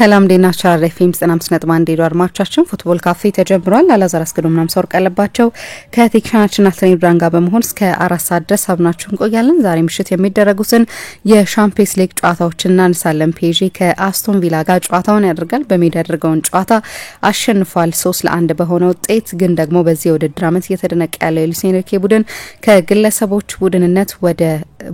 ሰላም ዴናቻ ሬፊም ጽናምስ ነጥማን ዴዶ አድማጮቻችን ፉትቦል ካፌ ተጀምሯል። አላዛር አስገዶም ናም ሶር ቀለባቸው ከቴክኒሻችን አትሌኒ ብራንጋ በመሆን እስከ 4 ሰዓት ድረስ አብናችሁ እንቆያለን። ዛሬ ምሽት የሚደረጉትን የሻምፒየንስ ሊግ ጨዋታዎችና እንሳለን። ፒኤስጂ ከአስቶን ቪላ ጋር ጨዋታውን ያደርጋል። በሜዳ ያደርገውን ጨዋታ አሸንፏል 3-1 በሆነ ውጤት። ግን ደግሞ በዚህ የውድድር ዓመት እየተደነቀ ያለው ሉዊስ ኤንሪኬ ቡድን ከግለሰቦች ቡድንነት ወደ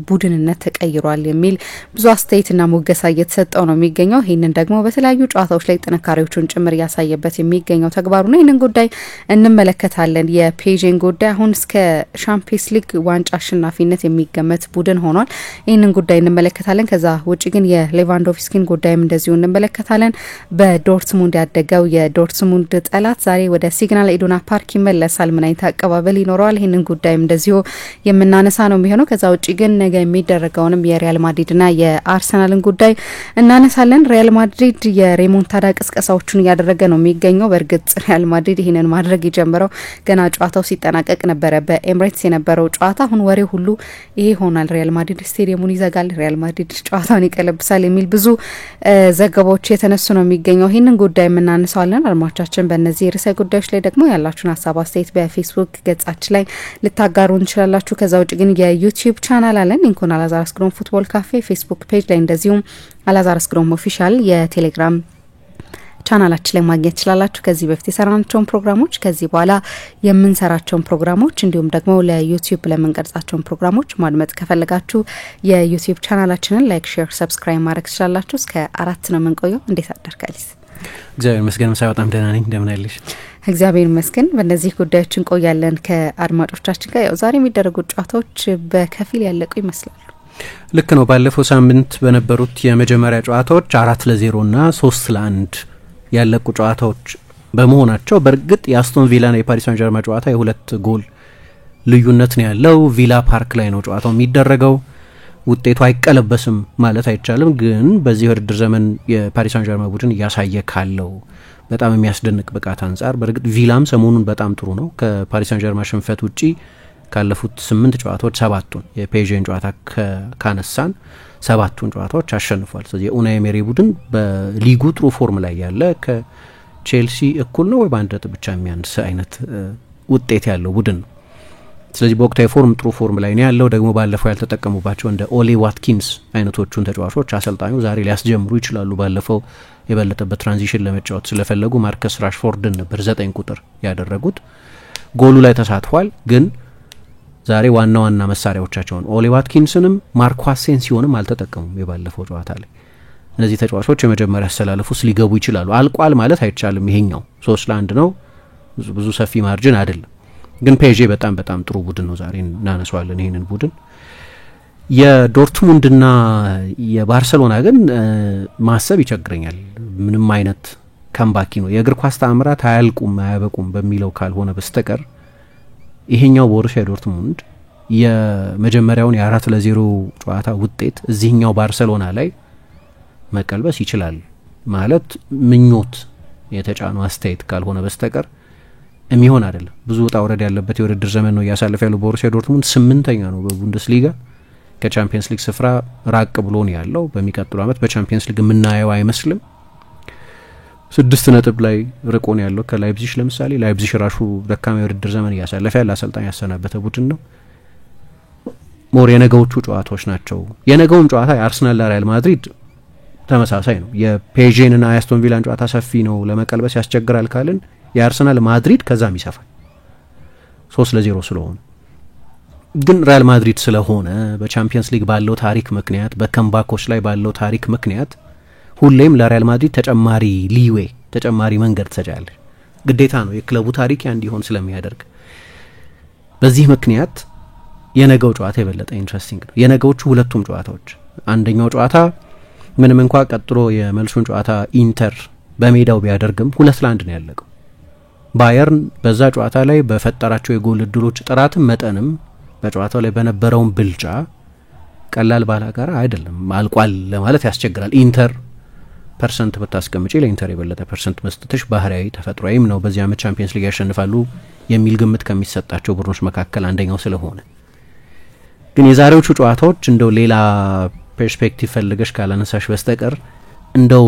ቡድንነት ተቀይሯል የሚል ብዙ አስተያየትና ሙገሳ እየተሰጠው ነው የሚገኘው። ይህንን ደግሞ በተለያዩ ጨዋታዎች ላይ ጥንካሬዎቹን ጭምር ያሳየበት የሚገኘው ተግባሩ ነው። ይህንን ጉዳይ እንመለከታለን። የፔዥን ጉዳይ አሁን እስከ ሻምፒየንስ ሊግ ዋንጫ አሸናፊነት የሚገመት ቡድን ሆኗል። ይህንን ጉዳይ እንመለከታለን። ከዛ ውጪ ግን የሌቫንዶቭስኪን ጉዳይም እንደዚሁ እንመለከታለን። በዶርትሙንድ ያደገው የዶርትሙንድ ጠላት ዛሬ ወደ ሲግናል ኢዱና ፓርክ ይመለሳል። ምን አይነት አቀባበል ይኖረዋል? ይህንን ጉዳይም እንደዚሁ የምናነሳ ነው የሚሆነው። ከዛ ውጪ ግን ነገ የሚደረገውንም የሪያል ማድሪድና የአርሰናልን ጉዳይ እናነሳለን። ሪያል ማድሪድ የሬሞንታዳ ቅስቀሳዎችን እያደረገ ነው የሚገኘው። በእርግጥ ሪያል ማድሪድ ይህንን ማድረግ የጀመረው ገና ጨዋታው ሲጠናቀቅ ነበረ፣ በኤምሬትስ የነበረው ጨዋታ። አሁን ወሬ ሁሉ ይሄ ሆናል፣ ሪያል ማድሪድ ስቴዲየሙን ይዘጋል፣ ሪያል ማድሪድ ጨዋታውን ይቀለብሳል የሚል ብዙ ዘገባዎች የተነሱ ነው የሚገኘው። ይህንን ጉዳይ የምናነሳዋለን። አድማጮቻችን በእነዚህ ርዕሰ ጉዳዮች ላይ ደግሞ ያላችሁን ሀሳብ አስተያየት በፌስቡክ ገጻችን ላይ ልታጋሩ እንችላላችሁ። ከዛ ውጭ ግን የዩቲዩብ ቻናል አለን፣ ሊንኩን አላዛር አስገዶም ፉትቦል ካፌ ፌስቡክ ፔጅ ላይ እንደዚሁም አላዛር አስገዶም ኦፊሻል የቴሌግራም ቻናላችን ላይ ማግኘት ትችላላችሁ። ከዚህ በፊት የሰራናቸውን ፕሮግራሞች፣ ከዚህ በኋላ የምንሰራቸውን ፕሮግራሞች እንዲሁም ደግሞ ለዩቲዩብ ለምንቀርጻቸውን ፕሮግራሞች ማድመጥ ከፈለጋችሁ የዩቲዩብ ቻናላችንን ላይክ፣ ሼር፣ ሰብስክራይብ ማድረግ ትችላላችሁ። እስከ 4 ነው የምንቆየው። እንዴት አደርካሊስ? እግዚአብሔር ይመስገን። ምሳሌ በጣም ደህና ነኝ። እንደምን አለሽ? እግዚአብሔር ይመስገን። በእነዚህ ጉዳዮች እንቆያለን ከአድማጮቻችን ጋር። ያው ዛሬ የሚደረጉት ጨዋታዎች በከፊል ያለቁ ይመስላሉ። ልክ ነው። ባለፈው ሳምንት በነበሩት የመጀመሪያ ጨዋታዎች 4-0 እና 3-1 ያለቁ ጨዋታዎች በመሆናቸው በእርግጥ የአስቶን ቪላና የፓሪስ ሳን ጀርማ ጨዋታ የ2 ጎል ልዩነት ነው ያለው። ቪላ ፓርክ ላይ ነው ጨዋታው የሚደረገው። ውጤቱ አይቀለበስም ማለት አይቻልም። ግን በዚህ ውድድር ዘመን የፓሪስ ሳን ጀርማ ቡድን እያሳየ ካለው በጣም የሚያስደንቅ ብቃት አንጻር በእርግጥ ቪላም ሰሞኑን በጣም ጥሩ ነው። ከፓሪስ ሳን ጀርማ ሽንፈት ውጪ ካለፉት 8 ጨዋታዎች 7ቱን የፔዥን ጨዋታ ካነሳን 7ቱን ጨዋታዎች አሸንፏል። ስለዚህ የኡናይ ኤመሪ ቡድን በሊጉ ጥሩ ፎርም ላይ ያለ ከቼልሲ እኩል ነው ወይ በአንድ ነጥብ ብቻ የሚያንስ አይነት ውጤት ያለው ቡድን ነው። ስለዚህ በወቅታዊ ፎርም ጥሩ ፎርም ላይ ነው ያለው። ደግሞ ባለፈው ያልተጠቀሙባቸው እንደ ኦሊ ዋትኪንስ አይነቶቹን ተጫዋቾች አሰልጣኙ ዛሬ ሊያስጀምሩ ይችላሉ። ባለፈው የበለጠ በትራንዚሽን ለመጫወት ስለፈለጉ ማርከስ ራሽፎርድን ነበር 9 ቁጥር ያደረጉት። ጎሉ ላይ ተሳትፏል። ግን ዛሬ ዋና ዋና መሳሪያዎቻቸውን ኦሊ ዋትኪንስንም ማርኮ አሴንሲዮንም አልተጠቀሙም። የባለፈው ጨዋታ ላይ እነዚህ ተጫዋቾች የመጀመሪያ አሰላለፍ ውስጥ ሊገቡ ይችላሉ። አልቋል ማለት አይቻልም። ይሄኛው 3-1 ነው፣ ብዙ ሰፊ ማርጅን አይደለም። ግን ፔዤ በጣም በጣም ጥሩ ቡድን ነው። ዛሬ እናነሳዋለን ይሄንን ቡድን። የዶርትሙንድና የባርሰሎና ግን ማሰብ ይቸግረኛል። ምንም አይነት ካምባኪ ነው የእግር ኳስ ተአምራት አያልቁም አያበቁም በሚለው ካልሆነ በስተቀር ይሄኛው ቦሩሲያ ዶርትሙንድ የመጀመሪያውን የ4-0 ጨዋታ ውጤት እዚህኛው ባርሰሎና ላይ መቀልበስ ይችላል ማለት ምኞት የተጫነው አስተያየት ካልሆነ በስተቀር የሚሆን አይደለም። ብዙ ውጣ ውረድ ያለበት የውድድር ዘመን ነው እያሳለፈ ያለው ቦሩሲያ ዶርትሙንድ 8ኛ ነው በቡንደስሊጋ። ከቻምፒየንስ ሊግ ስፍራ ራቅ ብሎ ነው ያለው። በሚቀጥለው ዓመት በቻምፒየንስ ሊግ የምናየው አይመስልም። 6 ነጥብ ላይ ርቆ ነው ያለው ከላይፕዚግ። ለምሳሌ ላይፕዚግ ራሱ ደካማ የውድድር ዘመን እያሳለፈ ያለ አሰልጣኝ ያሰናበተ ቡድን ነው። ሞር የነገዎቹ ጨዋታዎች ናቸው። የነገውም ጨዋታ የአርሰናል ሪያል ማድሪድ ተመሳሳይ ነው። የፔዥንና የአስቶን ቪላን ጨዋታ ሰፊ ነው ለመቀልበስ ያስቸግራል ካልን የአርሰናል ማድሪድ ከዛም ይሰፋል 3-0 ስለሆነ። ግን ሪያል ማድሪድ ስለሆነ በቻምፒየንስ ሊግ ባለው ታሪክ ምክንያት በከምባኮች ላይ ባለው ታሪክ ምክንያት ሁሌም ለሪያል ማድሪድ ተጨማሪ ሊዌ ተጨማሪ መንገድ ተጫለ ግዴታ ነው። የክለቡ ታሪክ ያ እንዲሆን ስለሚያደርግ በዚህ ምክንያት የነገው ጨዋታ የበለጠ ኢንትረስቲንግ ነው። የነገዎቹ ሁለቱም ጨዋታዎች አንደኛው ጨዋታ ምንም እንኳን ቀጥሎ የመልሱን ጨዋታ ኢንተር በሜዳው ቢያደርግም 2-1 ነው ያለቀው። ባየርን በዛ ጨዋታ ላይ በፈጠራቸው የጎል እድሎች ጥራትም መጠንም በጨዋታው ላይ በነበረውን ብልጫ ቀላል ባላጋራ አይደለም። አልቋል ለማለት ያስቸግራል። ኢንተር ፐርሰንት ብታስቀምጪ ለኢንተር የበለጠ ፐርሰንት መስጠትሽ ባህሪያዊ ተፈጥሯዊም ነው። በዚህ ዓመት ቻምፒየንስ ሊግ ያሸንፋሉ የሚል ግምት ከሚሰጣቸው ቡድኖች መካከል አንደኛው ስለሆነ ግን የዛሬዎቹ ጨዋታዎች እንደው ሌላ ፐርስፔክቲቭ ፈልገሽ ካላነሳሽ በስተቀር እንደው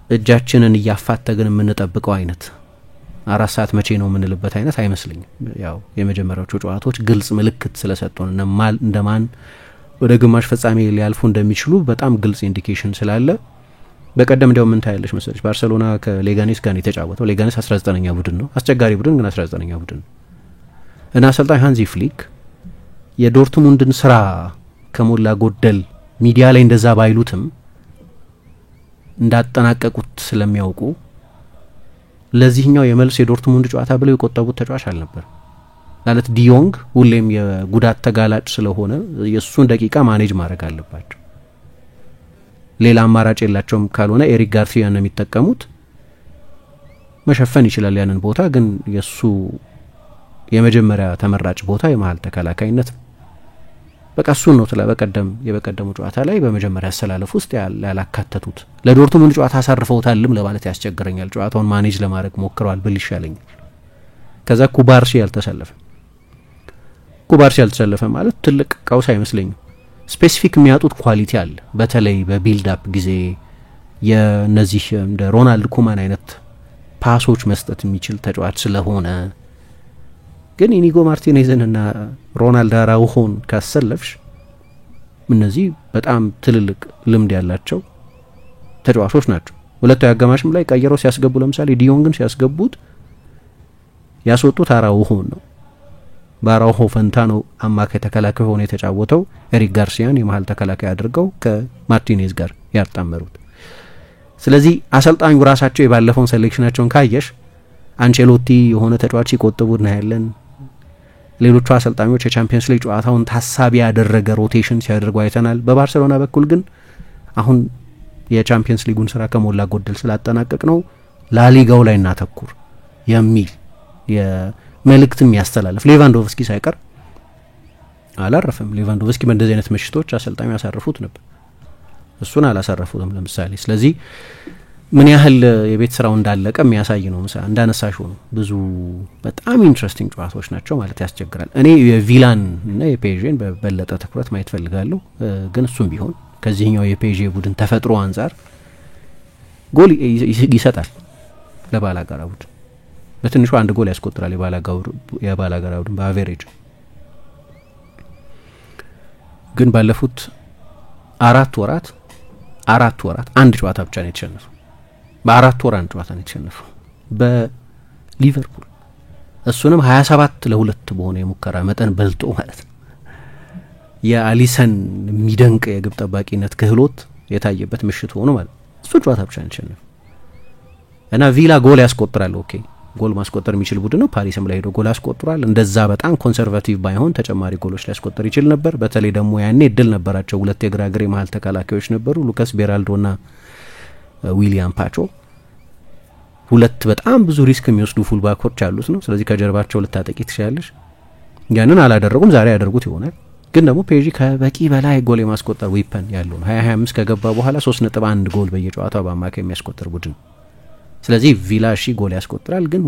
እጃችንን እያፋተግን የምንጠብቀው አይነት 4 ሰዓት መቼ ነው የምንልበት አይነት አይመስልኝም። ያው የመጀመሪያዎቹ ጨዋታዎች ግልጽ ምልክት ስለሰጡን እንደማን ወደ ግማሽ ፍጻሜ ሊያልፉ እንደሚችሉ በጣም ግልጽ ኢንዲኬሽን ስላለ በቀደም እንዲያው ምን ታያለሽ መሰለሽ ባርሴሎና ከሌጋኔስ ጋር የተጫወተው ሌጋኔስ 19ኛ ቡድን ነው፣ አስቸጋሪ ቡድን ግን 19ኛ ቡድን ነው እና አሰልጣኝ ሃንዚ ፍሊክ የዶርትሙንድን ስራ ከሞላ ጎደል ሚዲያ ላይ እንደዛ ባይሉትም እንዳጠናቀቁት ስለሚያውቁ ለዚህኛው የመልስ የዶርትሙንድ ጨዋታ ብለው የቆጠቡት ተጫዋች አልነበር ማለት ዲዮንግ ሁሌም የጉዳት ተጋላጭ ስለሆነ የሱን ደቂቃ ማኔጅ ማድረግ አለባቸው። ሌላ አማራጭ የላቸውም። ካልሆነ ኤሪክ ጋርሲያ ነው የሚጠቀሙት። መሸፈን ይችላል ያንን ቦታ፣ ግን የሱ የመጀመሪያ ተመራጭ ቦታ የመሃል ተከላካይነት ነው። በቃ እሱን ነው የበቀደሙ ጨዋታ ላይ በመጀመሪያ አሰላለፍ ውስጥ ያላካተቱት። ለዶርትሙንድ ጨዋታ አሳርፈውታልም ለማለት ያስቸግረኛል። ጨዋታውን ማኔጅ ለማድረግ ሞክረዋል ብል ይሻለኛል። ከዛ ኩባርሲ ያልተሰለፈ ማለት ትልቅ ቀውስ አይመስለኝም። ስፔሲፊክ የሚያጡት ኳሊቲ አለ። በተለይ በቢልድ አፕ ጊዜ የነዚህ እንደ ሮናልድ ኩማን አይነት ፓሶች መስጠት የሚችል ተጫዋች ስለሆነ ግን ኢኒጎ ማርቲኔዝን እና ሮናልድ አራውሆን ካሰለፍሽ እነዚህ በጣም ትልልቅ ልምድ ያላቸው ተጫዋቾች ናቸው። ሁለቱ አጋማሽም ላይ ቀየረው ሲያስገቡ ለምሳሌ ዲዮንግን ሲያስገቡት ያስወጡት አራውሆን ነው። በአራውሆ ፈንታ ነው አማካይ ተከላካይ ሆኖ የተጫወተው ኤሪክ ጋርሲያን የመሃል ተከላካይ አድርገው ከማርቲኔዝ ጋር ያጣመሩት። ስለዚህ አሰልጣኙ ራሳቸው የባለፈውን ሴሌክሽናቸውን ካየሽ አንቸሎቲ የሆነ ተጫዋች ሲቆጥቡ እናያለን። ሌሎቹ አሰልጣኞች የቻምፒየንስ ሊግ ጨዋታውን ታሳቢ ያደረገ ሮቴሽን ሲያደርጉ አይተናል። በባርሴሎና በኩል ግን አሁን የቻምፒየንስ ሊጉን ስራ ከሞላ ጎደል ስላጠናቀቅ ነው ላሊጋው ላይ እናተኩር የሚል የመልእክትም ያስተላልፍ። ሌቫንዶቭስኪ ሳይቀር አላረፈም። ሌቫንዶቭስኪ በእንደዚህ አይነት ምሽቶች አሰልጣኙ ያሳርፉት ነበር፣ እሱን አላሳረፉትም ለምሳሌ። ስለዚህ ምን ያህል የቤት ስራው እንዳለቀ የሚያሳይ ነው። እንዳነሳሽው ነው ብዙ በጣም ኢንትረስቲንግ ጨዋታዎች ናቸው ማለት ያስቸግራል። እኔ የቪላን እና የፔዥን በበለጠ ትኩረት ማየት ፈልጋለሁ። ግን እሱም ቢሆን ከዚህኛው የፔዥ ቡድን ተፈጥሮ አንጻር ጎል ይሰጣል ለባላጋራ ቡድን፣ በትንሹ 1 ጎል ያስቆጥራል የባላጋራ ቡድን በአቨሬጅ። ግን ባለፉት 4 ወራት አንድ ጨዋታ ብቻ ነው የተሸነፈው። በ4 ወር አንድ ጨዋታ ነው የተሸነፈው በሊቨርፑል፣ እሱንም 27-2 በሆነ የሙከራ መጠን በልጦ ማለት ነው። የአሊሰን የሚደንቅ የግብ ጠባቂነት ክህሎት የታየበት ምሽት ሆኖ ማለት እሱ ጨዋታ ብቻ ነው የተሸነፈው እና ቪላ ጎል ያስቆጥራል። ኦኬ ጎል ማስቆጠር የሚችል ቡድን ነው። ፓሪስም ላይ ሄዶ ጎል አስቆጥሯል። እንደዛ በጣም ኮንሰርቫቲቭ ባይሆን ተጨማሪ ጎሎች ሊያስቆጥር ይችል ነበር። በተለይ ደግሞ ያኔ እድል ነበራቸው። 2 የግራ እግር የመሃል ተከላካዮች ነበሩ፣ ሉካስ ቤራልዶና ዊሊያም ፓቾ። 2 በጣም ብዙ ሪስክ የሚወስዱ ፉልባኮች አሉት ነው። ስለዚህ ከጀርባቸው ልታጠቂ ትችላለሽ። ያንን አላደረጉም። ዛሬ ያደርጉት ይሆናል። ግን ደግሞ ፔጂ ከበቂ በላይ ጎል የማስቆጠር ዊፐን ያለው ነው። 2025 ከገባ በኋላ 3.1 ጎል በየጨዋታው በአማካይ የሚያስቆጥር ቡድን። ስለዚህ ቪላ ጎል ያስቆጥራል፣ ግን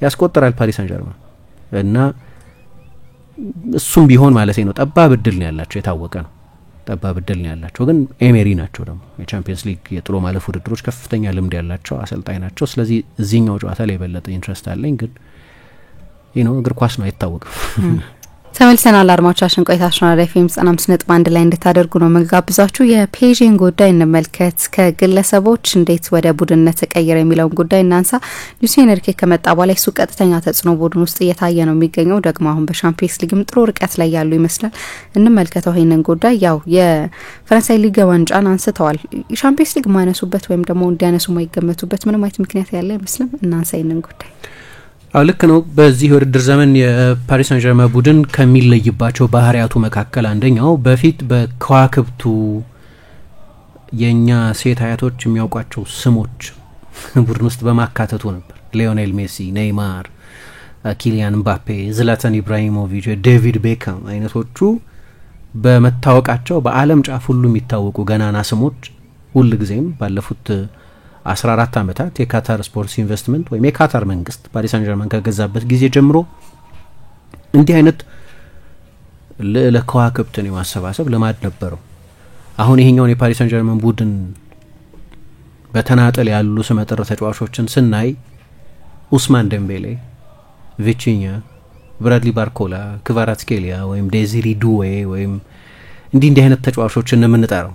ያስቆጥራል ፓሪስ ሳን ጀርማን እና እሱም ቢሆን ማለት ነው ጠባብ እድል ነው ያላቸው፣ የታወቀ ነው ጠባብ እድል ነው ያላቸው። ግን ኤሜሪ ናቸው ደግሞ የቻምፒየንስ ሊግ የጥሎ ማለፍ ውድድሮች ከፍተኛ ልምድ ያላቸው አሰልጣኝ ናቸው። ስለዚህ እዚህኛው ጨዋታ ላይ የበለጠ ኢንትረስት አለኝ። ግን እግር ኳስ ነው አይታወቅም። ተመልሰናል። አድማጮቻችን ቆይታችሁን አራዳ ኤፍ ኤም 95.1 ላይ እንድታደርጉ ነው መጋብዛችሁ። የፔዥን ጉዳይ እንመልከት። ከግለሰቦች እንዴት ወደ ቡድንነት ተቀየረ የሚለውን ጉዳይ እናንሳ። ሉዊስ ኤንሪኬ ከመጣ በኋላ እሱ ቀጥተኛ ተጽዕኖ ቡድን ውስጥ እየታየ ነው የሚገኘው። ደግሞ አሁን በሻምፒየንስ ሊግም ጥሩ ርቀት ላይ ያሉ ይመስላል። እንመልከተው ይሄንን ጉዳይ። ያው የፈረንሳይ ሊግ ዋንጫን አንስተዋል። ሻምፒየንስ ሊግ ማነሱበት ወይም ደግሞ እንዲያነሱ ማይገመቱበት ምንም አይነት ምክንያት ያለ አይመስልም። እናንሳ ይሄንን ጉዳይ። ልክ ነው። በዚህ የውድድር ዘመን የፓሪስ ሳን ጀርማን ቡድን ከሚለይባቸው ባህሪያቱ መካከል አንደኛው በፊት በከዋክብቱ የኛ ሴት አያቶች የሚያውቋቸው ስሞች ቡድን ውስጥ በማካተቱ ነበር። ሊዮኔል ሜሲ፣ ኔይማር፣ ኪሊያን ምባፔ፣ ዝላታን ኢብራሂሞቪች፣ ዴቪድ ቤካም አይነቶቹ በመታወቃቸው በዓለም ጫፍ ሁሉ የሚታወቁ ገናና ስሞች ሁልጊዜም ባለፉት 14 ዓመታት የካታር ስፖርትስ ኢንቨስትመንት ወይም የካታር መንግስት ፓሪስ ሳን ጀርማን ከገዛበት ጊዜ ጀምሮ እንዲህ አይነት ለከዋክብትን የማሰባሰብ ልማድ ነበረው። አሁን ይሄኛውን የፓሪስ ሳን ጀርማን ቡድን በተናጠል ያሉ ስመጥር ተጫዋቾችን ስናይ ኡስማን ደምቤሌ፣ ቪቺኛ፣ ብራድሊ ባርኮላ፣ ክቫራትስኬሊያ ወይም ዴዚሪ ዱዌ ወይም እንዲህ አይነት ተጫዋቾችን የምንጠራው።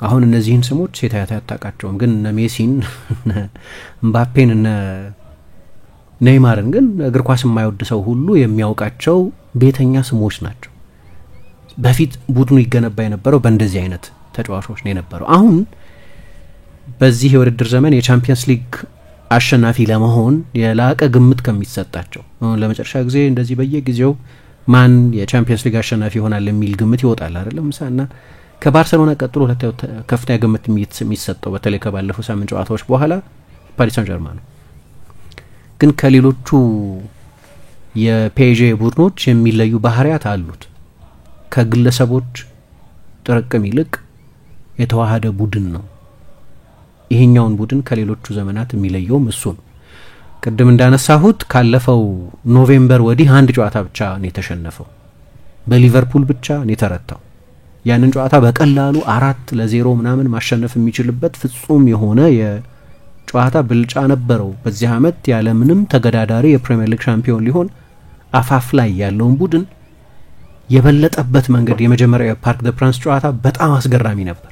አሁን እነዚህን ስሞች ሴታያታ ያታቃቸውም፣ ግን እነ ሜሲን ምባፔን እነ ኔይማርን ግን እግር ኳስ የማይወድ ሰው ሁሉ የሚያውቃቸው ቤተኛ ስሞች ናቸው። በፊት ቡድኑ ይገነባ የነበረው በእንደዚህ አይነት ተጫዋቾች ነው የነበረው። አሁን በዚህ የውድድር ዘመን የቻምፒየንስ ሊግ አሸናፊ ለመሆን የላቀ ግምት ከሚሰጣቸው ለመጨረሻ ጊዜ እንደዚህ በየጊዜው ማን የቻምፒየንስ ሊግ አሸናፊ ይሆናል የሚል ግምት ይወጣል አይደለም። ምሳና ከባርሴሎና ቀጥሎ ሁለተኛው ከፍተኛ ግምት የሚሰጠው በተለይ ከባለፈው ሳምንት ጨዋታዎች በኋላ ፓሪስ ሳን ጀርማን ነው። ግን ከሌሎቹ የፒኤስጂ ቡድኖች የሚለዩ ባህሪያት አሉት። ከግለሰቦች ጥርቅም ይልቅ የተዋሃደ ቡድን ነው። ይሄኛውን ቡድን ከሌሎቹ ዘመናት የሚለየውም እሱ ነው። ቅድም እንዳነሳሁት ካለፈው ኖቬምበር ወዲህ አንድ ጨዋታ ብቻ ነው የተሸነፈው። በሊቨርፑል ብቻ ነው የተረታው። ያንን ጨዋታ በቀላሉ 4-0 ምናምን ማሸነፍ የሚችልበት ፍጹም የሆነ የጨዋታ ብልጫ ነበረው። በዚህ አመት ያለ ምንም ተገዳዳሪ የፕሪሚየር ሊግ ሻምፒዮን ሊሆን አፋፍ ላይ ያለውን ቡድን የበለጠበት መንገድ የመጀመሪያው የፓርክ ደ ፕራንስ ጨዋታ በጣም አስገራሚ ነበር።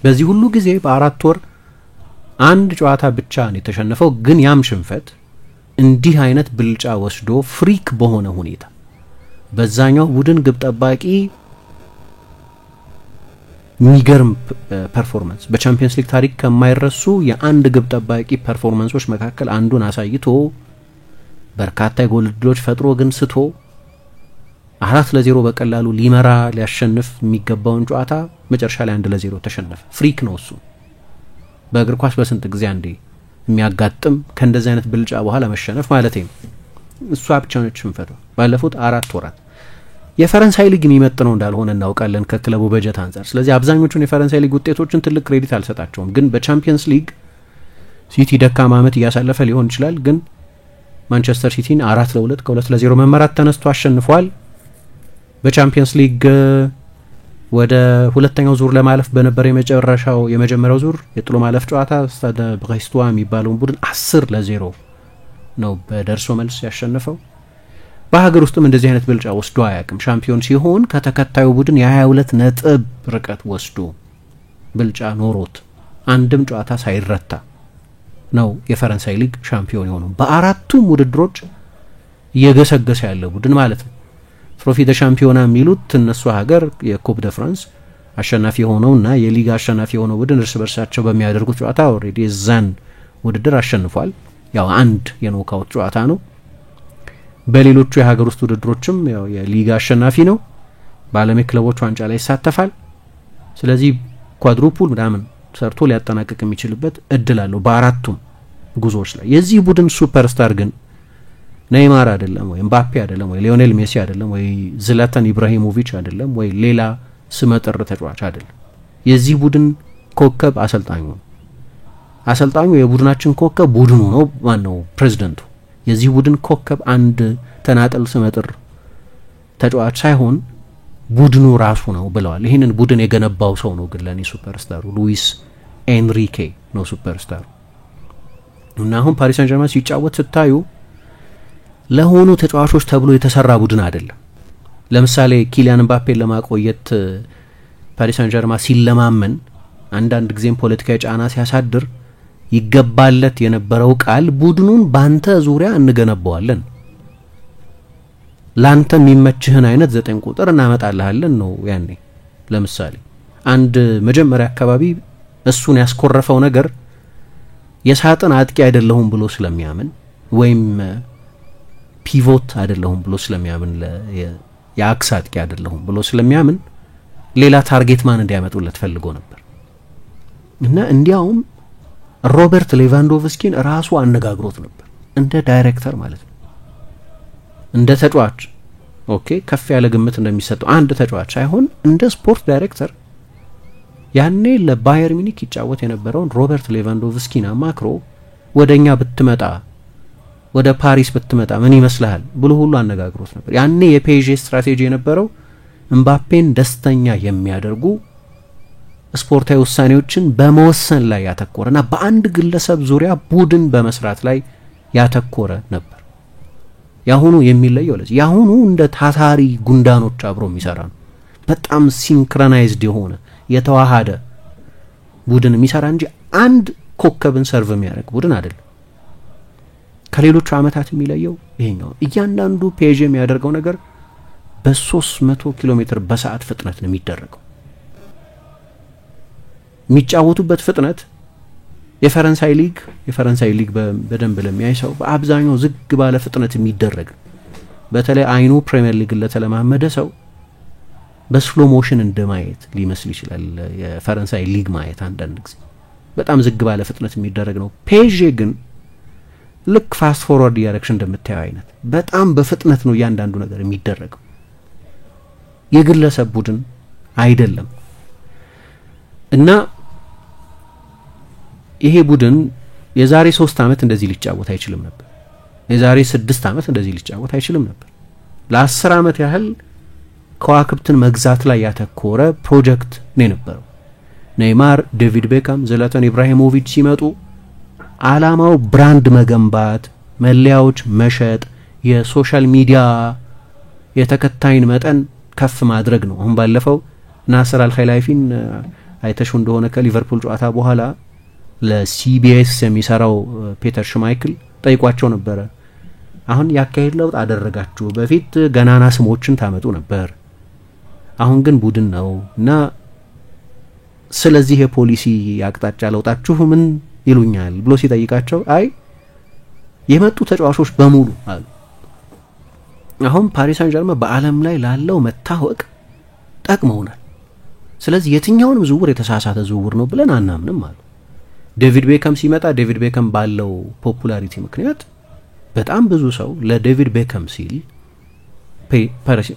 በዚህ ሁሉ ጊዜ በ4 ወር አንድ ጨዋታ ብቻ ነው የተሸነፈው። ግን ያም ሽንፈት እንዲህ አይነት ብልጫ ወስዶ ፍሪክ በሆነ ሁኔታ በዛኛው ቡድን ግብ ጠባቂ የሚገርም ፐርፎርማንስ በቻምፒየንስ ሊግ ታሪክ ከማይረሱ የአንድ ግብ ጠባቂ ፐርፎርማንሶች መካከል አንዱን አሳይቶ በርካታ የጎል ዕድሎች ፈጥሮ ግን ስቶ 4-0 በቀላሉ ሊመራ ሊያሸንፍ የሚገባውን ጨዋታ መጨረሻ ላይ 1-0 ተሸነፈ። ፍሪክ ነው እሱ። በእግር ኳስ በስንት ጊዜ አንዴ የሚያጋጥም ከእንደዚህ አይነት ብልጫ በኋላ መሸነፍ ማለት ነው። እሷ ብቻ ነች ሽንፈቷ ባለፉት 4 ወራት። የፈረንሳይ ሊግ የሚመጥነው እንዳልሆነ እናውቃለን ከክለቡ በጀት አንጻር። ስለዚህ አብዛኞቹን የፈረንሳይ ሊግ ውጤቶችን ትልቅ ክሬዲት አልሰጣቸውም። ግን በቻምፒየንስ ሊግ ሲቲ ደካማ ዓመት እያሳለፈ ሊሆን ይችላል። ግን ማንቸስተር ሲቲን 4-2 ከ2-0 መመራት ተነስቶ አሸንፏል። በቻምፒየንስ ሊግ ወደ ሁለተኛው ዙር ለማለፍ በነበረ የመጀመሪያው ዙር የጥሎ ማለፍ ጨዋታ ስታደ ብሬስቷ የሚባለውን ቡድን 10-0 ነው በደርሶ መልስ ያሸነፈው። በሀገር ውስጥም እንደዚህ አይነት ብልጫ ወስዶ አያውቅም። ሻምፒዮን ሲሆን ከተከታዩ ቡድን የ22 ነጥብ ርቀት ወስዶ ብልጫ ኖሮት አንድም ጨዋታ ሳይረታ ነው የፈረንሳይ ሊግ ሻምፒዮን የሆነው። በአራቱም ውድድሮች እየገሰገሰ ያለ ቡድን ማለት ነው። ትሮፊ ደ ሻምፒዮና የሚሉት እነሱ ሀገር የኮፕ ደ ፍራንስ አሸናፊ የሆነውና የሊግ አሸናፊ የሆነው ቡድን እርስ በርሳቸው በሚያደርጉት ጨዋታ ኦልሬዲ የዛን ውድድር አሸንፏል። ያው አንድ የኖካውት ጨዋታ ነው። በሌሎቹ የሀገር ውስጥ ውድድሮችም ያው የሊግ አሸናፊ ነው። በዓለም ክለቦች ዋንጫ ላይ ይሳተፋል። ስለዚህ ኳድሩፑል ምናምን ሰርቶ ሊያጠናቅቅ የሚችልበት እድል አለው በአራቱም ጉዞዎች ላይ። የዚህ ቡድን ሱፐርስታር ግን ኔይማር አይደለም ወይ ምባፔ አይደለም ወይ ሊዮኔል ሜሲ አይደለም ወይ ዝላታን ኢብራሂሞቪች አይደለም ወይ ሌላ ስመጥር ተጫዋች አይደለም። የዚህ ቡድን ኮከብ አሰልጣኙ ነው። አሰልጣኙ የቡድናችን ኮከብ ቡድኑ ነው። ማነው ፕሬዝዳንቱ? የዚህ ቡድን ኮከብ አንድ ተናጠል ስመጥር ተጫዋች ሳይሆን ቡድኑ ራሱ ነው ብለዋል። ይህንን ቡድን የገነባው ሰው ነው። ግን ለኔ ሱፐርስታሩ ሉዊስ ኤንሪኬ ነው ሱፐርስታሩ። እና አሁን ፓሪስ ሳን ጀርማን ሲጫወት ስታዩ ለሆኑ ተጫዋቾች ተብሎ የተሰራ ቡድን አይደለም። ለምሳሌ ኪሊያን ምባፔን ለማቆየት ፓሪስ ሳን ጀርማን ሲለማመን አንዳንድ ጊዜም ፖለቲካዊ ጫና ሲያሳድር ይገባለት የነበረው ቃል ቡድኑን ባንተ ዙሪያ እንገነባዋለን፣ ላንተ የሚመችህን አይነት 9 ቁጥር እናመጣልሃለን ነው። ያኔ ለምሳሌ አንድ መጀመሪያ አካባቢ እሱን ያስኮረፈው ነገር የሳጥን አጥቂ አይደለሁም ብሎ ስለሚያምን ወይም ፒቮት አይደለሁም ብሎ ስለሚያምን የአክስ አጥቂ አይደለሁም ብሎ ስለሚያምን ሌላ ታርጌት ማን እንዲያመጡለት ፈልጎ ነበር እና እንዲያውም ሮበርት ሌቫንዶቭስኪን ራሱ አነጋግሮት ነበር እንደ ዳይሬክተር ማለት ነው። እንደ ተጫዋች ኦኬ ከፍ ያለ ግምት እንደሚሰጠው አንድ ተጫዋች ሳይሆን እንደ ስፖርት ዳይሬክተር ያኔ ለባየር ሚኒክ ይጫወት የነበረውን ሮበርት ሌቫንዶቭስኪን አማክሮ ወደኛ ብትመጣ ወደ ፓሪስ ብትመጣ ምን ይመስልሃል ብሎ ሁሉ አነጋግሮት ነበር። ያኔ የፒኤስጂ ስትራቴጂ የነበረው ምባፔን ደስተኛ የሚያደርጉ ስፖርታዊ ውሳኔዎችን በመወሰን ላይ ያተኮረና በአንድ ግለሰብ ዙሪያ ቡድን በመስራት ላይ ያተኮረ ነበር። ያሁኑ የሚለየው ለዚህ ያሁኑ እንደ ታታሪ ጉንዳኖች አብሮ የሚሰራ ነው። በጣም ሲንክሮናይዝድ የሆነ የተዋሃደ ቡድን የሚሰራ እንጂ አንድ ኮከብን ሰርቭ የሚያደርግ ቡድን አይደለም። ከሌሎቹ አመታት የሚለየው ይሄኛው እያንዳንዱ ፔጅ የሚያደርገው ነገር በ300 ኪሎ ሜትር በሰዓት ፍጥነት ነው የሚደረገው። የሚጫወቱበት ፍጥነት የፈረንሳይ ሊግ በደንብ ለሚያይ ሰው በአብዛኛው ዝግ ባለ ፍጥነት የሚደረግ በተለይ አይኑ ፕሪሚየር ሊግ ለተለማመደ ሰው በስሎ ሞሽን እንደማየት ሊመስል ይችላል። የፈረንሳይ ሊግ ማየት አንዳንድ ጊዜ በጣም ዝግ ባለ ፍጥነት የሚደረግ ነው። ፔዤ ግን ልክ ፋስት ፎርወርድ ዳይሬክሽን እንደምታየው አይነት በጣም በፍጥነት ነው እያንዳንዱ ነገር የሚደረገው። የግለሰብ ቡድን አይደለም እና ይሄ ቡድን የዛሬ 3 አመት እንደዚህ ሊጫወት አይችልም ነበር። የዛሬ 6 አመት እንደዚህ ሊጫወት አይችልም ነበር። ለ10 አመት ያህል ከዋክብትን መግዛት ላይ ያተኮረ ፕሮጀክት ነው የነበረው። ኔይማር፣ ዴቪድ ቤካም፣ ዝላታን ኢብራሂሞቪች ሲመጡ አላማው ብራንድ መገንባት፣ መለያዎች መሸጥ፣ የሶሻል ሚዲያ የተከታይን መጠን ከፍ ማድረግ ነው። አሁን ባለፈው ናስር አልኸላይፊን አይተሽው እንደሆነ ከሊቨርፑል ጨዋታ በኋላ ለሲቢኤስ የሚሰራው ፒተር ሽማይክል ጠይቋቸው ነበረ። አሁን ያካሄድ ለውጥ አደረጋችሁ፣ በፊት ገናና ስሞችን ታመጡ ነበር፣ አሁን ግን ቡድን ነው እና ስለዚህ የፖሊሲ አቅጣጫ ለውጣችሁ ምን ይሉኛል ብሎ ሲጠይቃቸው አይ የመጡ ተጫዋቾች በሙሉ አሉ አሁን ፓሪስ ሳን ዠርመን በአለም ላይ ላለው መታወቅ ጠቅመውናል፣ ስለዚህ የትኛውንም ዝውውር የተሳሳተ ዝውውር ነው ብለን አናምንም አሉ። ዴቪድ ቤከም ሲመጣ ዴቪድ ቤከም ባለው ፖፑላሪቲ ምክንያት በጣም ብዙ ሰው ለዴቪድ ቤከም ሲል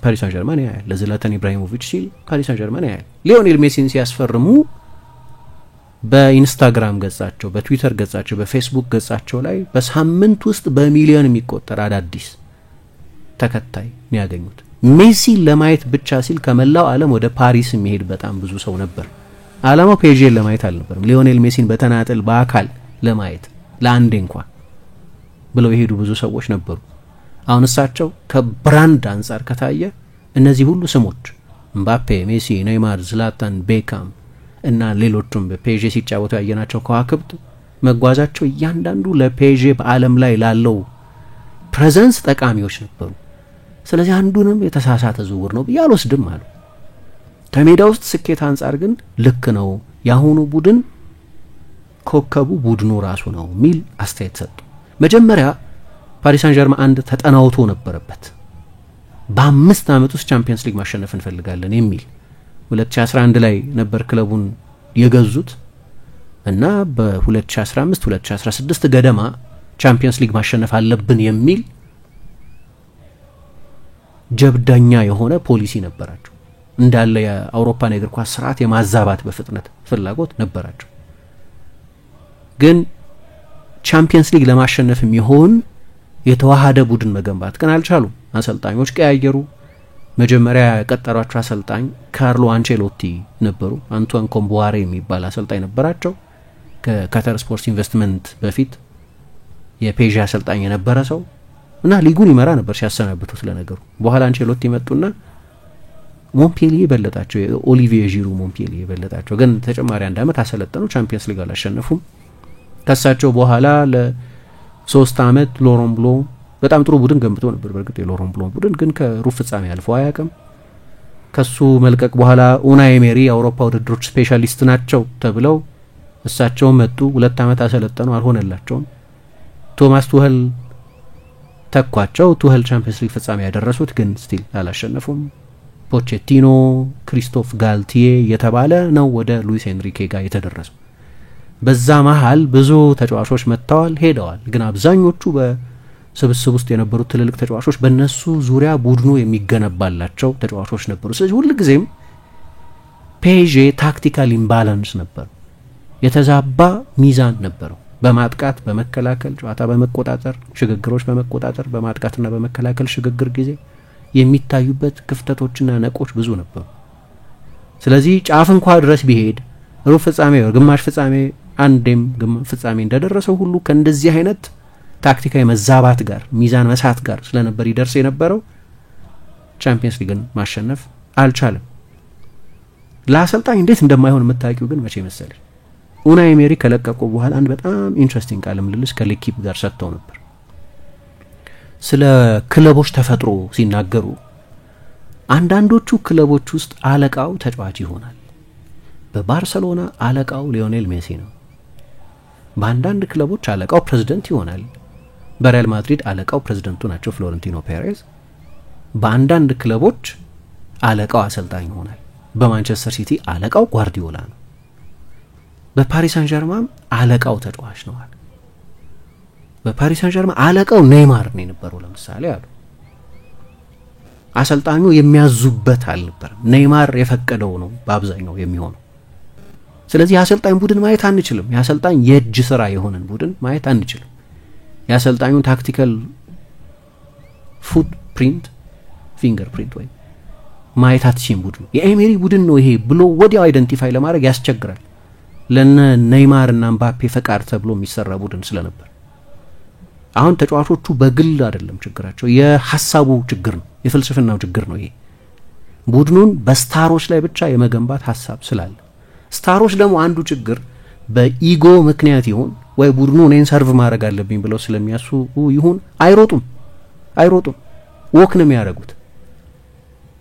ፓሪስ ሳን ዠርመን ያያል፣ ለዝላታን ኢብራሂሞቪች ሲል ፓሪስ ሳን ዠርመን ያያል። ሊዮኔል ሜሲን ሲያስፈርሙ በኢንስታግራም ገጻቸው፣ በትዊተር ገጻቸው፣ በፌስቡክ ገጻቸው ላይ በሳምንት ውስጥ በሚሊዮን የሚቆጠር አዳዲስ ተከታይ ነው ያገኙት። ሜሲ ለማየት ብቻ ሲል ከመላው ዓለም ወደ ፓሪስ የሚሄድ በጣም ብዙ ሰው ነበር። ዓላማው ፔጄን ለማየት አልነበረም፣ ሊዮኔል ሜሲን በተናጠል በአካል ለማየት ለአንዴ እንኳን ብለው የሄዱ ብዙ ሰዎች ነበሩ። አሁን እሳቸው ከብራንድ አንጻር ከታየ እነዚህ ሁሉ ስሞች ምባፔ፣ ሜሲ፣ ኔይማር፣ ዝላታን፣ ቤካም እና ሌሎቹም በፔጄ ሲጫወቱ ያየናቸው ከዋክብት መጓዛቸው እያንዳንዱ ለፔጄ በዓለም ላይ ላለው ፕሬዘንስ ጠቃሚዎች ነበሩ። ስለዚህ አንዱንም የተሳሳተ ዝውውር ነው ብዬ አልወስድም አሉ። ከሜዳ ውስጥ ስኬት አንጻር ግን ልክ ነው፣ ያሁኑ ቡድን ኮከቡ ቡድኑ ራሱ ነው ሚል አስተያየት ሰጡ። መጀመሪያ ፓሪስ ሳን ዠርመን አንድ ተጠናውቶ ነበረበት። በ5 አመት ውስጥ ቻምፒየንስ ሊግ ማሸነፍ እንፈልጋለን የሚል 2011 ላይ ነበር ክለቡን የገዙት እና በ2015 2016 ገደማ ቻምፒየንስ ሊግ ማሸነፍ አለብን የሚል ጀብዳኛ የሆነ ፖሊሲ ነበራቸው። እንዳለ የአውሮፓን የእግር ኳስ ስርዓት የማዛባት በፍጥነት ፍላጎት ነበራቸው። ግን ቻምፒየንስ ሊግ ለማሸነፍ የሚሆን የተዋሃደ ቡድን መገንባት ግን አልቻሉም። አሰልጣኞች ቀያየሩ። መጀመሪያ የቀጠሯቸው አሰልጣኝ ካርሎ አንቼሎቲ ነበሩ። አንቶን ኮምቦዋሬ የሚባል አሰልጣኝ ነበራቸው። ከካታር ስፖርትስ ኢንቨስትመንት በፊት የፔዥ አሰልጣኝ የነበረ ሰው እና ሊጉን ይመራ ነበር ሲያሰናብቱት ለነገሩ። በኋላ አንቼሎቲ መጡና ሞንፔሊዬ በለጣቸው፣ የኦሊቪዬ ዢሩ ሞንፔሊዬ በለጣቸው። ግን ተጨማሪ 1 አመት አሰለጠኑ፣ ቻምፒየንስ ሊግ አላሸነፉም። ከሳቸው በኋላ ለ3 አመት ሎሮን ብሎ በጣም ጥሩ ቡድን ገንብቶ ነበር። በርግጥ የሎሮን ብሎ ቡድን ግን ከሩብ ፍጻሜ አልፎ አያውቅም። ከሱ መልቀቅ በኋላ ኡናይ ኤሜሪ የአውሮፓ ውድድሮች ስፔሻሊስት ናቸው ተብለው እሳቸው መጡ። 2 አመት አሰለጠኑ፣ አልሆነላቸውም። ቶማስ ቱኸል ተኳቸው። ቱኸል ቻምፒየንስ ሊግ ፍጻሜ ያደረሱት ግን ስቲል አላሸነፉም። ፖቼቲኖ፣ ክሪስቶፍ ጋልቲዬ የተባለ ነው ወደ ሉዊስ ኤንሪኬ ጋር የተደረሰው። በዛ መሃል ብዙ ተጫዋቾች መጥተዋል ሄደዋል። ግን አብዛኞቹ በስብስብ ውስጥ የነበሩት ትልልቅ ተጫዋቾች በእነሱ ዙሪያ ቡድኑ የሚገነባላቸው ተጫዋቾች ነበሩ። ስለዚህ ሁልጊዜም ፔዤ ታክቲካል ኢምባላንስ ነበር፣ የተዛባ ሚዛን ነበረው። በማጥቃት በመከላከል ጨዋታ በመቆጣጠር ሽግግሮች በመቆጣጠር በማጥቃትና በመከላከል ሽግግር ጊዜ የሚታዩበት ክፍተቶችና ነቆች ብዙ ነበሩ። ስለዚህ ጫፍ እንኳን ድረስ ቢሄድ ሩብ ፍጻሜ ግማሽ ፍጻሜ አንዴም ግማሽ ፍጻሜ እንደደረሰው ሁሉ ከእንደዚህ አይነት ታክቲካዊ መዛባት ጋር ሚዛን መሳት ጋር ስለነበር ይደርስ የነበረው ቻምፒየንስ ሊግን ማሸነፍ አልቻለም። ለአሰልጣኝ እንዴት እንደማይሆን የምታውቂው ግን መቼ መሰለሽ ኡናይ ኤመሪ ከለቀቁ በኋላ አንድ በጣም ኢንትረስቲንግ ቃለ ምልልስ ከl'équipe ጋር ሰጥተው ነበር። ስለ ክለቦች ተፈጥሮ ሲናገሩ አንዳንዶቹ ክለቦች ውስጥ አለቃው ተጫዋች ይሆናል። በባርሰሎና አለቃው ሊዮኔል ሜሲ ነው። በአንዳንድ ክለቦች አለቃው ፕሬዝዳንት ይሆናል። በሪያል ማድሪድ አለቃው ፕሬዝዳንቱ ናቸው ፍሎረንቲኖ ፔሬዝ። በአንዳንድ ክለቦች አለቃው አሰልጣኝ ይሆናል። በማንቸስተር ሲቲ አለቃው ጓርዲዮላ ነው። በፓሪስ ሳን ዠርማን አለቃው ተጫዋች ነው አለ። በፓሪስ ሳን ዠርማን አለቃው ኔይማር ነው የነበረው ለምሳሌ አሉ። አሰልጣኙ የሚያዙበት አልነበረም። ኔይማር የፈቀደው ነው በአብዛኛው የሚሆነው። ስለዚህ የአሰልጣኝ ቡድን ማየት አንችልም። የአሰልጣኝ የእጅ ስራ የሆነን ቡድን ማየት አንችልም። የአሰልጣኙን ታክቲካል ፉት ፕሪንት ፊንገር ፕሪንት ወይ ማየት አትችልም። ቡድኑ የኤሜሪ ቡድን ነው ይሄ ብሎ ወዲያው አይደንቲፋይ ለማድረግ ያስቸግራል። ለነ ኔይማር እና ምባፔ ፈቃድ ተብሎ የሚሰራ ቡድን ስለነበር አሁን ተጫዋቾቹ በግል አይደለም ችግራቸው፣ የሐሳቡ ችግር ነው፣ የፍልስፍናው ችግር ነው። ይሄ ቡድኑን በስታሮች ላይ ብቻ የመገንባት ሐሳብ ስላለ ስታሮች ደግሞ አንዱ ችግር በኢጎ ምክንያት ይሁን ወይ ቡድኑ እኔን ሰርቭ ማድረግ አለብኝ ብለው ስለሚያስቡ ይሁን አይሮጡም ወክ ነው የሚያደርጉት።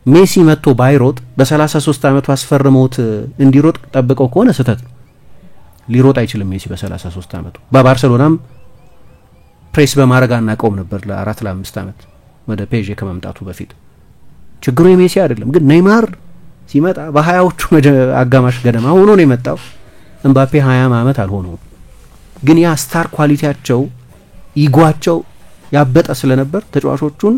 ሜሲ መጥቶ ባይሮጥ በ33 ዓመቱ አስፈርመውት እንዲሮጥ ጠብቀው ከሆነ ስህተት ነው። ሊሮጥ አይችልም ሜሲ በ33 ዓመቱ። በባርሰሎናም ፕሬስ በማድረግ አናቀውም ነበር ለ4 ለ5 ዓመት ወደ ፔዤ ከመምጣቱ በፊት። ችግሩ የሜሲ አይደለም። ግን ኔይማር ሲመጣ በ20ዎቹ አጋማሽ ገደማ ሆኖ ነው የመጣው። ምባፔ 20 ዓመት አልሆነውም። ግን ያ ስታር ኳሊቲያቸው ኢጓቸው ያበጠ ስለነበር ተጫዋቾቹን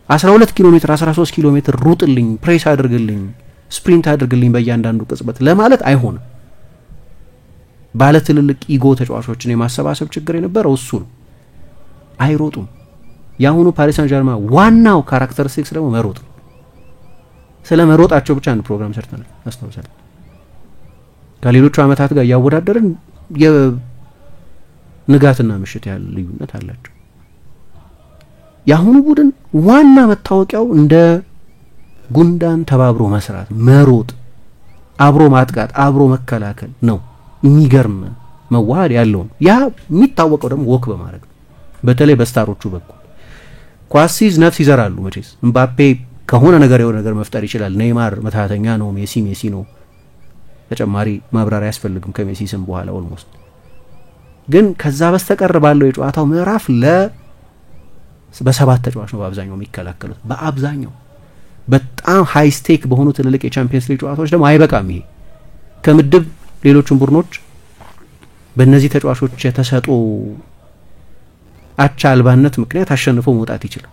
12 ኪሎ ሜትር 13 ኪሎ ሜትር ሩጥልኝ፣ ፕሬስ አድርግልኝ፣ ስፕሪንት አድርግልኝ በእያንዳንዱ ቅጽበት ለማለት አይሆንም። ባለ ትልልቅ ኢጎ ተጫዋቾችን የማሰባሰብ ችግር የነበረው እሱ ነው። አይሮጡም። ያሁኑ ፓሪስ ሳን ዠርማን ዋናው ካራክተሪስቲክስ ደግሞ መሮጥ ነው። ስለ መሮጣቸው ብቻ አንድ ፕሮግራም ሰርተናል አስተውሳለሁ። ከሌሎቹ አመታት ጋር ያወዳደርን የንጋትና ምሽት ያለ ልዩነት አላቸው። ያሁኑ ቡድን ዋና መታወቂያው እንደ ጉንዳን ተባብሮ መስራት፣ መሮጥ፣ አብሮ ማጥቃት፣ አብሮ መከላከል ነው። የሚገርም መዋሃድ ያለው ያ የሚታወቀው ደግሞ ወክ በማድረግ በተለይ በስታሮቹ በኩል ኳሲዝ ነፍስ ይዘራሉ። መቼስ ምባፔ ከሆነ ነገር የሆነ ነገር መፍጠር ይችላል። ኔይማር መታተኛ ነው፣ ሜሲ ነው። ተጨማሪ ማብራሪያ ያስፈልግም ከሜሲ ስም በኋላ ኦልሞስት። ግን ከዛ በስተቀር ባለው የጨዋታው ምዕራፍ በሰባት ተጫዋች ነው በአብዛኛው የሚከላከሉት። በአብዛኛው በጣም ሃይ ስቴክ በሆኑ ትልልቅ የቻምፒየንስ ሊግ ጨዋታዎች ደግሞ አይበቃም። ይሄ ከምድብ ሌሎቹን ቡድኖች በእነዚህ ተጫዋቾች የተሰጡ አቻ አልባነት ምክንያት አሸንፎ መውጣት ይችላል።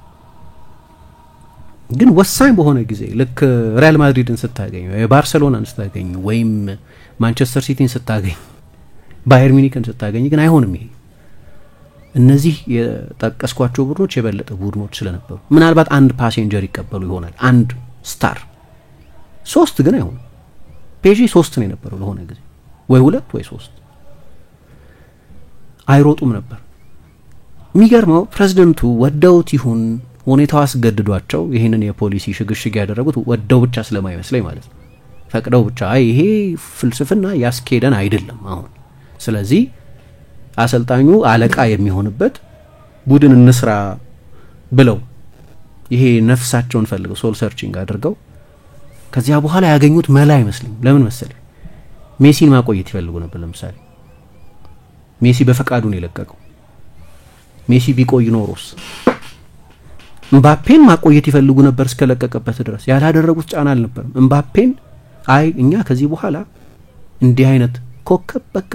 ግን ወሳኝ በሆነ ጊዜ ልክ ሪያል ማድሪድን ስታገኝ፣ የባርሰሎናን ስታገኝ፣ ወይም ማንቸስተር ሲቲን ስታገኝ፣ ባየር ሚኒክን ስታገኝ ግን አይሆንም። ይሄ እነዚህ የጠቀስኳቸው ቡድኖች የበለጠ ቡድኖች ስለነበሩ ምናልባት አንድ ፓሴንጀር ይቀበሉ ይሆናል፣ አንድ ስታር። 3 ግን አይሆንም። ፔጂ 3 ነው የነበረው ለሆነ ጊዜ፣ ወይ 2 ወይ 3። አይሮጡም ነበር። የሚገርመው ፕሬዝዳንቱ ወደውት ይሁን ሁኔታው አስገድዷቸው ይሄንን የፖሊሲ ሽግሽግ ያደረጉት ወደው ብቻ ስለማይመስለኝ ማለት ነው። ፈቅደው ብቻ ይሄ ፍልስፍና ያስኬደን አይደለም አሁን፣ ስለዚህ አሰልጣኙ አለቃ የሚሆንበት ቡድን እንስራ ብለው ይሄ ነፍሳቸውን ፈልገው ሶል ሰርቺንግ አድርገው ከዚያ በኋላ ያገኙት መላ አይመስልም። ለምን መሰለ? ሜሲን ማቆየት ይፈልጉ ነበር። ለምሳሌ ሜሲ በፈቃዱ ነው የለቀቀው። ሜሲ ቢቆይ ኖሮስ ምባፔን ማቆየት ይፈልጉ ነበር እስከለቀቀበት ድረስ። ያላደረጉት ጫና አልነበረም። ምባፔን አይ እኛ ከዚህ በኋላ እንዲህ አይነት ኮከብ በቃ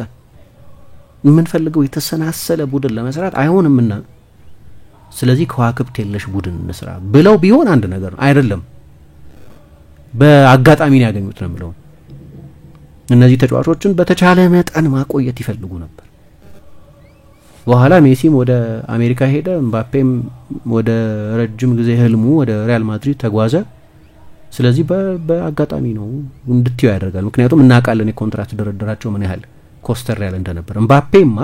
የምንፈልገው የተሰናሰለ ቡድን ለመስራት አይሆንምና ስለዚህ ከዋክብት የለሽ ቡድን እንስራ ብለው ቢሆን አንድ ነገር ነው። አይደለም በአጋጣሚ ነው ያገኙት ነው ብለው እነዚህ ተጫዋቾችን በተቻለ መጠን ማቆየት ይፈልጉ ነበር። በኋላ ሜሲም ወደ አሜሪካ ሄደ፣ ምባፔም ወደ ረጅም ጊዜ ህልሙ ወደ ሪያል ማድሪድ ተጓዘ። ስለዚህ በአጋጣሚ ነው እንድትዩ ያደርጋል። ምክንያቱም እናውቃለን የኮንትራት ድርድራቸው ምን ያህል ኮስተር ያለ እንደነበር። ምባፔማ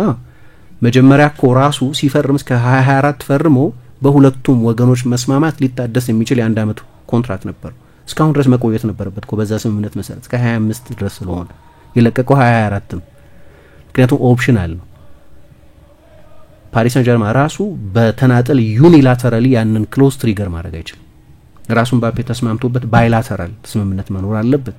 መጀመሪያ እኮ ራሱ ሲፈርም እስከ 2024 ፈርሞ በሁለቱም ወገኖች መስማማት ሊታደስ የሚችል የአንድ አመት ኮንትራት ነበር። እስካሁን ድረስ መቆየት ነበረበት እኮ በዛ ስምምነት መሰረት እስከ 25 ድረስ ስለሆነ የለቀቀው 24 ነው። ምክንያቱም ኦፕሽናል ነው። ፓሪስ ሰን ጀርማን ራሱ በተናጠል ዩኒላተራሊ ያንን ክሎዝ ትሪገር ማድረግ አይችልም። ራሱን ምባፔ ተስማምቶበት ባይላተራል ስምምነት መኖር አለበት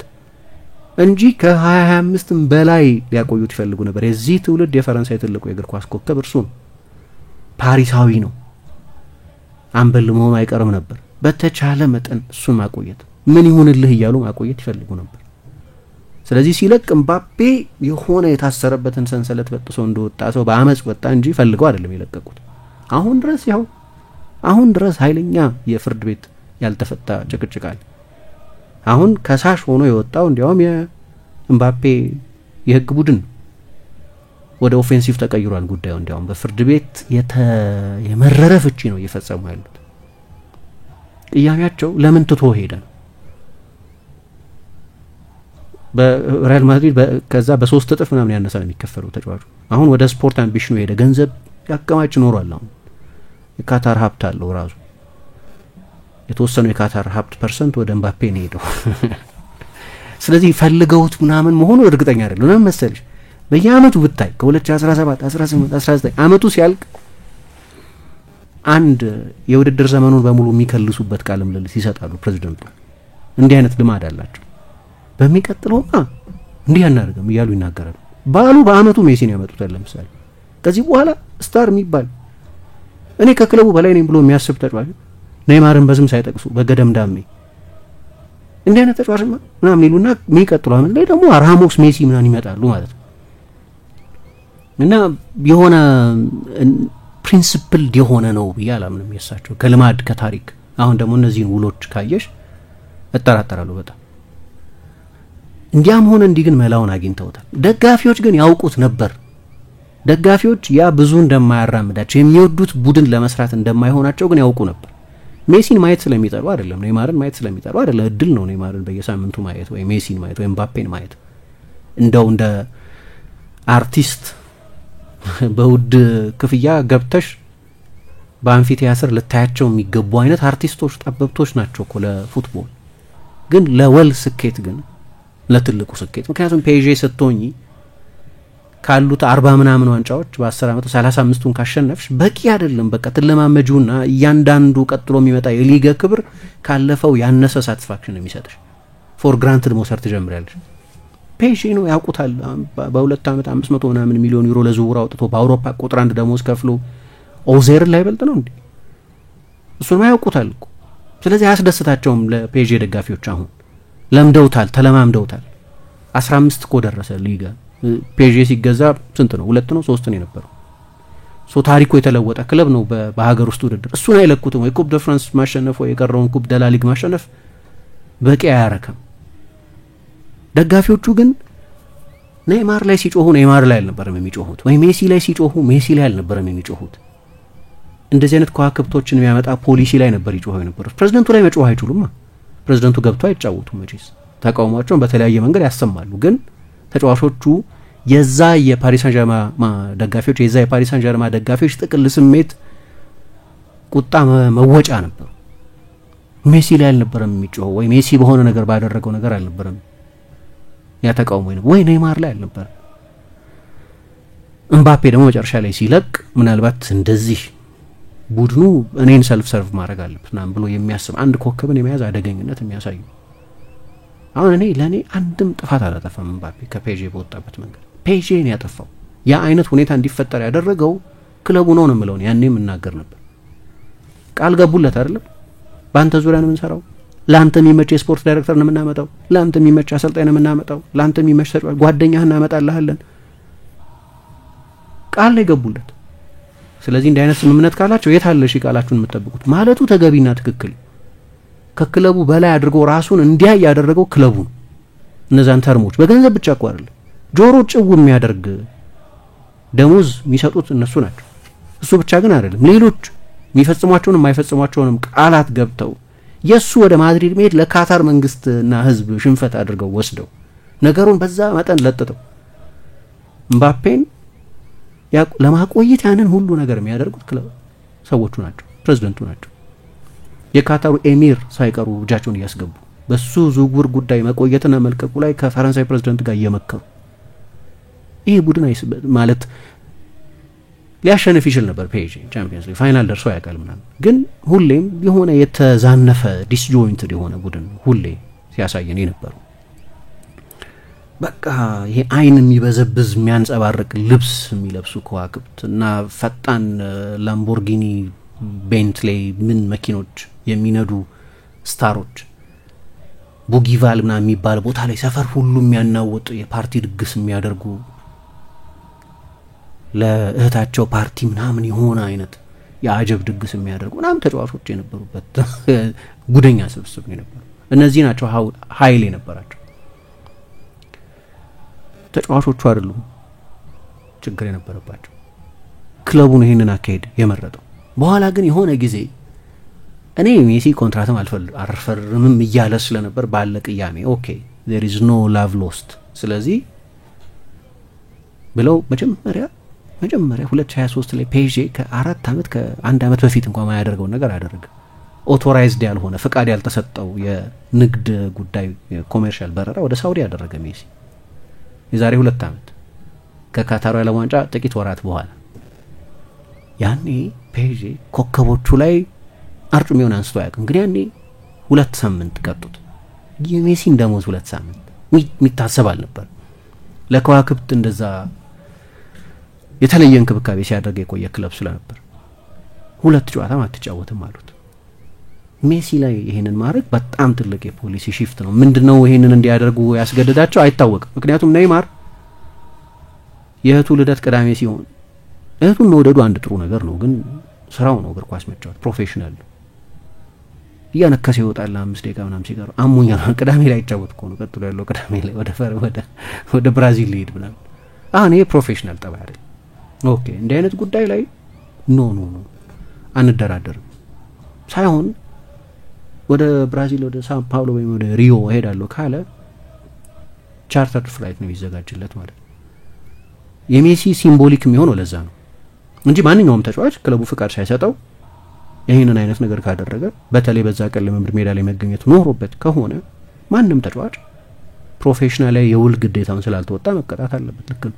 እንጂ ከ25 በላይ ሊያቆዩት ይፈልጉ ነበር። የዚህ ትውልድ የፈረንሳይ ትልቁ የእግር ኳስ ኮከብ እርሱ ነው። ፓሪሳዊ ነው። አምበል መሆኑ አይቀርም ነበር። በተቻለ መጠን እሱን ማቆየት ምን ይሁንልህ እያሉ ማቆየት ይፈልጉ ነበር። ስለዚህ ሲለቅ ምባፔ የሆነ የታሰረበትን ሰንሰለት በጥሶ እንደወጣ ሰው በአመጽ ወጣ እንጂ ፈልገው አይደለም የለቀቁት። አሁን ድረስ ኃይለኛ የፍርድ ቤት ያልተፈታ ጭቅጭቃል። አሁን ከሳሽ ሆኖ የወጣው እንዲያውም የምባፔ የህግ ቡድን ወደ ኦፌንሲቭ ተቀይሯል ጉዳዩ። እንዲያውም በፍርድ ቤት የመረረ ፍቺ ነው እየፈጸሙ ያሉት። ቅያሜያቸው ለምን ትቶ ሄደ ነው። በሪያል ማድሪድ ከዛ በ3 እጥፍ ምናምን ያነሳ ነው የሚከፈለው ተጫዋቹ። አሁን ወደ ስፖርት አምቢሽኑ ሄደ። ገንዘብ ያከማች ኖሯል። አሁን የካታር ሀብት አለው ራሱ። የተወሰኑ የካታር ሀብት ፐርሰንት ወደ ምባፔ ነው ሄደው። ስለዚህ ፈልገውት ምናምን መሆኑ እርግጠኛ አይደለም። ለምን መሰለሽ በየአመቱ ብታይ ከ2017 18 19 አመቱ ሲያልቅ አንድ የውድድር ዘመኑን በሙሉ የሚከልሱበት ቃለ ምልልስ ይሰጣሉ ፕሬዝዳንቱ። እንዲህ አይነት ልማድ አላቸው። በሚቀጥለውማ እንዲህ አናደርግም እያሉ ይናገራሉ። ባሉ በአመቱ ሜሲን ያመጡታል። ለምሳሌ ከዚህ በኋላ ስታር የሚባል እኔ ከክለቡ በላይ ነኝ ብሎ የሚያስብ ተጫዋች ኔይማርን በስም ሳይጠቅሱ በገደምዳሜ እንዲህ አይነት ተጫዋች ምናምን ይሉና የሚቀጥለው አመት ላይ ደግሞ ራሞስ ሜሲ ምናምን ይመጣሉ ማለት ነው። እና የሆነ ፕሪንሲፕል የሆነ ነው ያላምንም የሳቸው ከልማድ ከታሪክ። አሁን ደግሞ እነዚህን ውሎች ካየሽ እጠራጠራለሁ በጣም። እንዲያም ሆነ እንዲህ ግን መላውን አግኝተውታል። ደጋፊዎች ግን ያውቁት ነበር። ደጋፊዎች ያ ብዙ እንደማያራምዳቸው የሚወዱት ቡድን ለመስራት እንደማይሆናቸው ግን ያውቁ ነበር። ሜሲን ማየት ስለሚጠሩ አይደለም፣ ኔይማርን ማየት ስለሚጠሩ አይደለም። እድል ነው ኔይማርን በየሳምንቱ ማየት ወይ ሜሲን ማየት ወይ ምባፔን ማየት። እንደው እንደ አርቲስት በውድ ክፍያ ገብተሽ በአንፊቲያትር ልታያቸው የሚገቡ አይነት አርቲስቶች ጠበብቶች ናቸው እኮ ለፉትቦል። ግን ለወል ስኬት ግን ለትልቁ ስኬት ምክንያቱም ፔዤ ስትሆኚ ካሉት 40 ምናምን ዋንጫዎች በ10 አመት 35ቱን ካሸነፍሽ በቂ አይደለም። በቃ ተለማመጁና እያንዳንዱ ቀጥሎ የሚመጣ የሊግ ክብር ካለፈው ያነሰ ሳቲስፋክሽን የሚሰጥሽ ፎር ግራንትድ መውሰድ ትጀምሪያለሽ። ፔዤ ነው ያውቁታል። በ2 አመት 500 ምናምን ሚሊዮን ዩሮ ለዝውውር አውጥቶ በአውሮፓ ቁጥር 1 ደሞዝ ከፍሎ ኦዜር ላይ በልጥ ነው እንዴ? እሱን ያውቁታል እኮ። ስለዚህ አያስደስታቸውም ለፔዤ ደጋፊዎች። አሁን ለምደውታል፣ ተለማምደውታል። 15 እኮ ደረሰ ሊጋ። ፔዤ ሲገዛ ስንት ነው? 2 ነው 3 ነው የነበረው። ታሪኩ የተለወጠ ክለብ ነው በሀገር ውስጥ ውድድር። እሱን አይለኩትም ወይ ኩፕ ደ ፍራንስ ማሸነፍ ወይ የቀረውን ኩፕ ደ ላ ሊግ ማሸነፍ በቂ አያረከም። ደጋፊዎቹ ግን ኔይማር ላይ ሲጮሁ ኔይማር ላይ አልነበረም የሚጮሁት፣ ወይ ሜሲ ላይ ሲጮሁ ሜሲ ላይ አልነበረም የሚጮሁት። እንደዚህ አይነት ከዋክብቶችን የሚያመጣ ፖሊሲ ላይ ነበር ይጮሁ የነበሩት። ፕሬዝዳንቱ ላይ መጮህ አይችሉማ። ፕሬዝዳንቱ ገብቶ አይጫወቱም መቼስ። ተቃውሟቸውን በተለያየ መንገድ ያሰማሉ። ግን ተጫዋቾቹ የዛ የፓሪስ ሳን ጀርማን ደጋፊዎች የዛ የፓሪስ ሳን ጀርማን ደጋፊዎች ጥቅል ስሜት ቁጣ መወጫ ነበር። ሜሲ ላይ አልነበረም የሚጮኸው፣ ወይ ሜሲ በሆነ ነገር ባደረገው ነገር አልነበረም ያ ተቃውሞ ወይ ኔይማር ላይ አልነበረም። ምባፔ ደግሞ መጨረሻ ላይ ሲለቅ ምናልባት እንደዚህ ቡድኑ እኔን ሰልፍ ሰርቭ ማድረግ አለበት ምናምን ብሎ የሚያስብ አንድ ኮከብን የመያዝ አደገኝነት የሚያሳዩ። አሁን ለኔ አንድም ጥፋት አላጠፋም ምባፔ ከፔዤ በወጣበት መንገድ። ፔዤን ያጠፋው ያ አይነት ሁኔታ እንዲፈጠር ያደረገው ክለቡ ነው የምለው። ያኔም እናገር ነበር። ቃል ገቡለት አይደለም፣ በአንተ ዙሪያ ነው የምንሰራው፣ ለአንተ የሚመች የስፖርት ዳይሬክተር ነው የምናመጣው፣ ለአንተ የሚመች አሰልጣኝ ነው የምናመጣው፣ ለአንተ የሚመች ተጫዋች ጓደኛህ እናመጣልሃለን። ቃል ላይ ገቡለት። ስለዚህ እንዲህ አይነት ስምምነት ካላቸው የት አለ እሺ ቃላችሁን የምትጠብቁት ማለቱ ተገቢና ትክክል። ከክለቡ በላይ አድርጎ ራሱን እንዲያ ያደረገው ክለቡ ነው። እነዛን ተርሞች በገንዘብ ብቻ እኮ አይደለም፣ ጆሮ ጭው የሚያደርግ ደሞዝ የሚሰጡት እነሱ ናቸው። እሱ ብቻ ግን አይደለም፣ ሌሎች የሚፈጽሟቸውንም የማይፈጽሟቸውንም ቃላት ገብተው የሱ ወደ ማድሪድ መሄድ ለካታር መንግስትና ህዝብ ሽንፈት አድርገው ወስደው ነገሩን በዛ መጠን ለጥተው ምባፔን ለማቆየት ያንን ሁሉ ነገር የሚያደርጉት ክለብ ሰዎቹ ናቸው፣ ፕሬዝዳንቱ ናቸው። የካታሩ ኤሚር ሳይቀሩ እጃቸውን እያስገቡ በሱ ዝውውር ጉዳይ መቆየትና መልቀቁ ላይ ከፈረንሳይ ፕሬዝዳንት ጋር እየመከሩ ይሄ ቡድን ማለት ሊያሸንፍ ይችል ነበር። ፔጂ ቻምፒየንስ ሊግ ፋይናል ደርሶ ያውቃል ምናምን፣ ግን ሁሌም የሆነ የተዛነፈ ዲስጆይንትድ የሆነ ቡድን ሁሌ ሲያሳየን የነበረው በቃ ይሄ አይን የሚበዘብዝ የሚያንጸባርቅ ልብስ የሚለብሱ ከዋክብት እና ፈጣን ላምቦርጊኒ ቤንትሌይ ምን መኪኖች የሚነዱ ስታሮች ቡጊቫል ምናምን የሚባል ቦታ ላይ ሰፈር ሁሉ የሚያናውጥ የፓርቲ ድግስ የሚያደርጉ ለእህታቸው ፓርቲ ምናምን የሆነ አይነት የአጀብ ድግስ የሚያደርጉ ምናምን ተጫዋቾች የነበሩበት ጉደኛ ስብስብ ነው የነበረው። እነዚህ ናቸው ኃይል የነበራቸው ተጫዋቾቹ አይደሉም ችግር የነበረባቸው። ክለቡን ይሄንን አካሄድ የመረጠው በኋላ ግን የሆነ ጊዜ እኔ ሜሲ ኮንትራትም አልፈርምም እያለ ስለነበር ባለ ቅያሜ ኦኬ there is no love lost ስለዚህ ብለው መጀመሪያ 2023 ላይ ፔዤ ከ4 አመት ከ1 አመት በፊት እንኳን ማያደርገው ነገር አደረገ። ኦቶራይዝድ ያልሆነ ፍቃድ ያልተሰጠው የንግድ ጉዳይ ኮሜርሻል በረራ ወደ ሳውዲ ያደረገ ሜሲ የዛሬ 2 አመት ከካታሩ ዓለም ዋንጫ ጥቂት ወራት በኋላ ያኔ ፔዤ ኮከቦቹ ላይ አርጩሜውን አንስቶ ያውቅም። እንግዲህ ያኔ 2 ሳምንት ቀጡት። የሜሲን ደሞዝ 2 ሳምንት የሚታሰብ አልነበር። ለከዋክብት እንደዛ የተለየ እንክብካቤ ሲያደርግ የቆየ ክለብ ስለነበር 2 ጨዋታ አትጫወትም አሉት። ሜሲ ላይ ይሄንን ማድረግ በጣም ትልቅ የፖሊሲ ሺፍት ነው። ምንድነው ይሄንን እንዲያደርጉ ያስገደዳቸው አይታወቅም። ምክንያቱም ኔይማር የእህቱ ልደት ቅዳሜ ሲሆን እህቱን መውደዱ አንድ ጥሩ ነገር ነው፣ ግን ስራው ነው እግር ኳስ መጫወት፣ ፕሮፌሽናል ነው። እያነከሰ ይወጣል 5 ደቂቃ ምናምን ሲቀረው አሞኛል ቅዳሜ ላይ ይጫወት እኮ ነው ቀጥሎ ያለው ቅዳሜ ላይ ወደ ብራዚል ሊሄድ ምናምን አሁን ይሄ ፕሮፌሽናል ጠባይ አይደል። ኦኬ እንዲህ አይነት ጉዳይ ላይ ኖ አንደራደርም ሳይሆን ወደ ብራዚል ወደ ሳን ፓውሎ ወይም ወደ ሪዮ ሄዳለሁ ካለ ቻርተርድ ፍላይት ነው ይዘጋጅለት ማለት ነው። የሜሲ ሲምቦሊክ የሚሆነው ለዛ ነው እንጂ ማንኛውም ተጫዋች ክለቡ ፍቃድ ሳይሰጠው ይሄንን አይነት ነገር ካደረገ በተለይ በዛ ቀን ለምድር ሜዳ ላይ መገኘት ኖሮበት ከሆነ ማንንም ተጫዋች ፕሮፌሽናል ላይ የውል ግዴታውን ስላልተወጣ መቀጣት አለበት። ልክ ነው።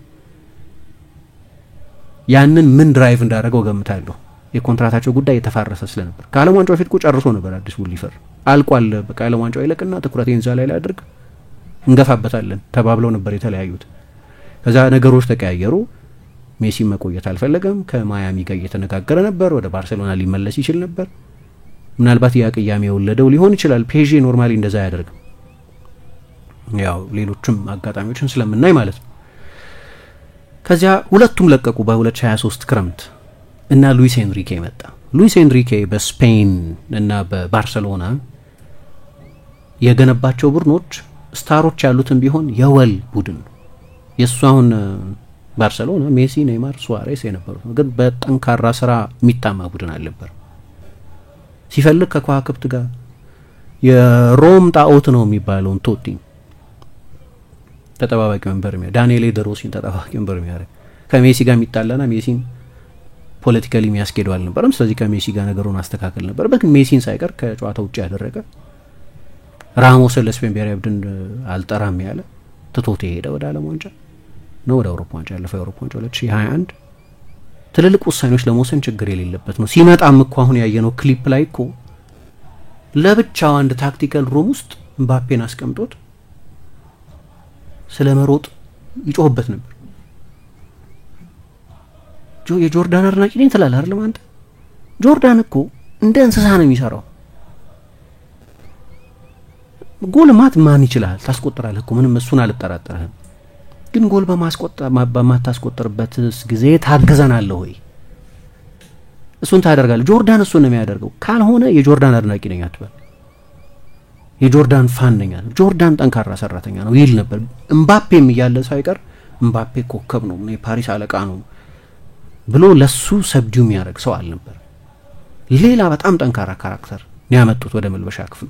ያንን ምን ድራይቭ እንዳደረገው ገምታለሁ። የኮንትራታቸው ጉዳይ የተፋረሰ ስለነበር ከዓለም ዋንጫው ፊት ጨርሶ ነበር አዲስ ውል ሊፈር አልቋል። በቃ ዓለም ዋንጫው ይለቅና ትኩረቴን እዛ ላይ አድርግ እንገፋበታለን ተባብለው ነበር የተለያዩት። ከዛ ነገሮች ተቀያየሩ። ሜሲ መቆየት አልፈለገም። ከማያሚ ጋር እየተነጋገረ ነበር። ወደ ባርሴሎና ሊመለስ ይችል ነበር። ምናልባት ያ ቅያሜ የወለደው ሊሆን ይችላል። ፔዤ ኖርማሊ እንደዛ አያደርግም። ያው ሌሎችም አጋጣሚዎችን ስለምናይ ማለት ነው። ከዚያ ሁለቱም ለቀቁ በ2023 ክረምት እና ሉዊስ ኤንሪኬ መጣ። ሉዊስ ኤንሪኬ በስፔን እና በባርሴሎና የገነባቸው ቡድኖች ስታሮች ያሉትን ቢሆን የወል ቡድን የሱ አሁን ባርሴሎና ሜሲ፣ ኔይማር፣ ሱዋሬስ የነበሩት ግን በጠንካራ ስራ የሚታማ ቡድን አልነበር። ሲፈልግ ከከዋክብት ጋር የሮም ጣዖት ነው የሚባለውን ቶቲ ተጠባባቂ ወንበር ዳንኤል ደሮሲን ተጠባባቂ ወንበር የሚያደርግ ከሜሲ ጋር የሚጣላና ሜሲን ፖለቲካሊ የሚያስኬደው አልነበረም። ስለዚህ ከሜሲ ጋር ነገሩን አስተካከል ነበር። ግን ሜሲን ሳይቀር ከጨዋታ ውጭ ያደረገ ራሞስ ለስፔን ብሔራዊ ቡድን አልጠራም ያለ ትቶት ሄደ ወደ ዓለም ዋንጫ ነው ወደ አውሮፓ ዋንጫ ያለፈው የአውሮፓ ዋንጫ 2021 ትልልቅ ውሳኔዎች ለመወሰን ችግር የሌለበት ነው። ሲመጣም እኮ አሁን ያየነው ክሊፕ ላይ እኮ ለብቻው አንድ ታክቲካል ሩም ውስጥ ምባፔን አስቀምጦት ስለመሮጥ ይጮህበት ነበር። የጆርዳን አድናቂ ነኝ ትላለህ አይደል አንተ? ጆርዳን እኮ እንደ እንስሳ ነው የሚሰራው። ጎል ማን ይችላል? ታስቆጥራለህ እኮ ምንም እሱን አልጠራጠርህም። ግን ጎል በማታስቆጥርበት ጊዜ ታግዘናለህ ወይ? እሱን ታደርጋለህ። ጆርዳን እሱን ነው የሚያደርገው። ካልሆነ የጆርዳን አድናቂ ነኝ አትበል። የጆርዳን ፋን ነኝ አለ። ጆርዳን ጠንካራ ሰራተኛ ነው ይል ነበር። ምባፔም እያለ ሳይቀር ምባፔ ኮከብ ነው፣ የፓሪስ አለቃ ነው ብሎ ለሱ ሰብዲው የሚያደርግ ሰው አልነበር። ሌላ በጣም ጠንካራ ካራክተር ያመጡት ወደ መልበሻ ክፍሉ።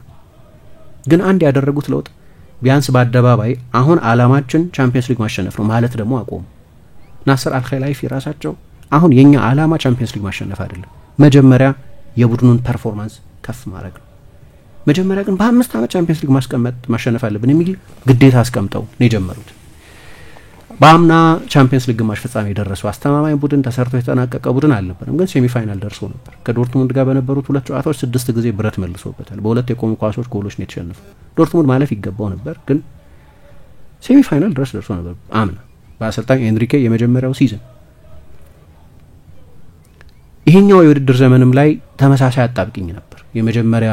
ግን አንድ ያደረጉት ለውጥ ቢያንስ በአደባባይ አሁን አላማችን ቻምፒየንስ ሊግ ማሸነፍ ነው ማለት ደግሞ አቆሙ። ናስር አልኸላይፊ ራሳቸው አሁን የኛ አላማ ቻምፒየንስ ሊግ ማሸነፍ አይደለም፣ መጀመሪያ የቡድኑን ፐርፎርማንስ ከፍ ማድረግ ነው። መጀመሪያ ግን በ5 ዓመት ቻምፒየንስ ሊግ ማሸነፍ አለብን የሚል ግዴታ አስቀምጠው ነው የጀመሩት። በአምና ቻምፒየንስ ሊግ ግማሽ ፍጻሜ የደረሰው አስተማማኝ ቡድን ተሰርቶ የተጠናቀቀ ቡድን አልነበረም፣ ግን ሴሚ ፋይናል ደርሶ ነበር። ከዶርትሙንድ ጋር በነበሩት 2 ጨዋታዎች 6 ጊዜ ብረት መልሶበታል። በ2 የቆሙ ኳሶች ጎሎች ነው የተሸነፈው። ዶርትሙንድ ማለፍ ይገባው ነበር፣ ግን ሴሚ ፋይናል ድረስ ደርሶ ነበር አምና በአሰልጣኝ ኤንሪኬ የመጀመሪያው ሲዝን። ይሄኛው የውድድር ዘመንም ላይ ተመሳሳይ አጣብቂኝ ነበር። የመጀመሪያ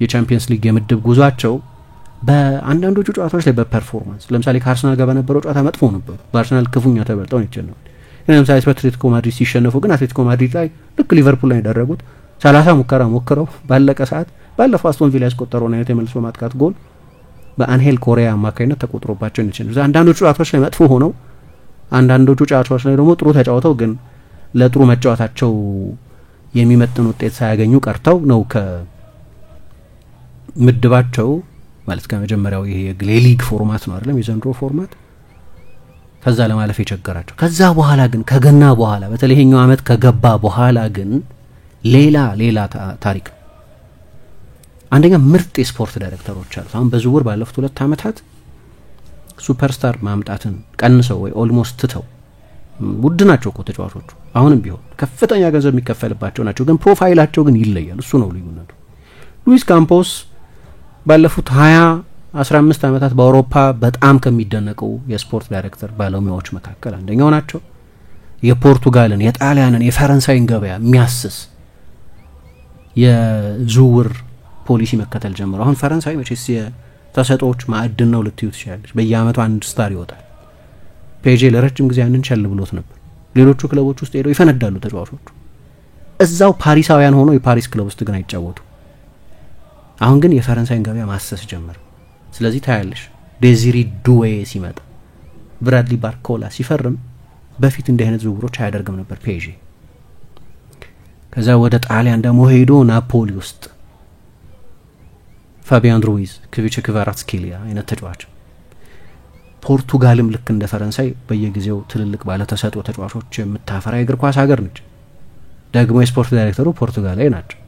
የቻምፒየንስ ሊግ የምድብ ጉዟቸው በአንዳንዶቹ ጨዋታዎች ላይ በፐርፎርማንስ ለምሳሌ ከአርሰናል ጋር በነበረው ጨዋታ መጥፎ ነበሩ። በአርሰናል ክፉኛ ተበልጠው ነው የተሸነፉት። ለምሳሌ በአትሌቲኮ ማድሪድ ሲሸነፉ ግን አትሌቲኮ ማድሪድ ላይ ልክ ሊቨርፑል ላይ ያደረጉት 30 ሙከራ ሞክረው ባለቀ ሰዓት ባለፈው አስቶን ቪላ ያስቆጠረውን አይነት የመልሶ ማጥቃት ጎል በአንሄል ኮሪያ አማካኝነት ተቆጥሮባቸው ነው የተሸነፉት። አንዳንዶቹ ጨዋታዎች ላይ መጥፎ ሆነው አንዳንዶቹ ጨዋታዎች ላይ ደግሞ ጥሩ ተጫውተው ግን ለጥሩ መጫወታቸው የሚመጥን ውጤት ሳያገኙ ቀርተው ነው ከምድባቸው ማለት ከመጀመሪያው ይሄ የሊግ ፎርማት ነው አይደለም የዘንድሮ ፎርማት ከዛ ለማለፍ የቸገራቸው። ከዛ በኋላ ግን ከገና በኋላ በተለይ ይሄኛው አመት ከገባ በኋላ ግን ሌላ ታሪክ ነው። አንደኛ ምርጥ የስፖርት ዳይሬክተሮች አሉ። አሁን በዝውውር ባለፉት 2 አመታት ሱፐርስታር ማምጣትን ቀንሰው ወይ ኦልሞስት ትተው ውድ ናቸው እኮ ተጫዋቾቹ አሁንም ቢሆን ከፍተኛ ገንዘብ የሚከፈልባቸው ናቸው፣ ግን ፕሮፋይላቸው ግን ይለያል። እሱ ነው ልዩነቱ። ሉዊስ ካምፖስ ባለፉት 20-15 አመታት በአውሮፓ በጣም ከሚደነቁ የስፖርት ዳይሬክተር ባለሙያዎች መካከል አንደኛው ናቸው። የፖርቱጋልን፣ የጣሊያንን፣ የፈረንሳይን ገበያ የሚያስስ የዝውውር ፖሊሲ መከተል ጀምሮ አሁን ፈረንሳይ መቼስ የተሰጦች ማዕድን ነው ልትዩ ትችላለች። በየአመቱ አንድ ስታር ይወጣል። ፔጄ ለረጅም ጊዜ ያንን ቸል ብሎት ነበር። ሌሎቹ ክለቦች ውስጥ ሄደው ይፈነዳሉ ተጫዋቾቹ። እዛው ፓሪሳውያን ሆነው የፓሪስ ክለብ ውስጥ ግን አይጫወቱ። አሁን ግን የፈረንሳይን ገበያ ማሰስ ጀመረ። ስለዚህ ታያለሽ ዴዚሪ ዱዌ ሲመጣ፣ ብራድሊ ባርኮላ ሲፈርም በፊት እንዲህ አይነት ዝውውሮች አያደርግም ነበር ፔጄ። ከዛ ወደ ጣሊያን ደግሞ ሄዶ ናፖሊ ውስጥ ፋቢያን ሩይዝ፣ ክቪቼ ክቫራትስኬሊያ አይነት ተጫዋች። ፖርቱጋልም ልክ እንደ ፈረንሳይ በየጊዜው ትልልቅ ባለ ተሰጥኦ ተጫዋቾች የምታፈራ የእግር ኳስ ሀገር ነች። ደግሞ የስፖርት ዳይሬክተሩ ፖርቱጋላዊ ናቸው።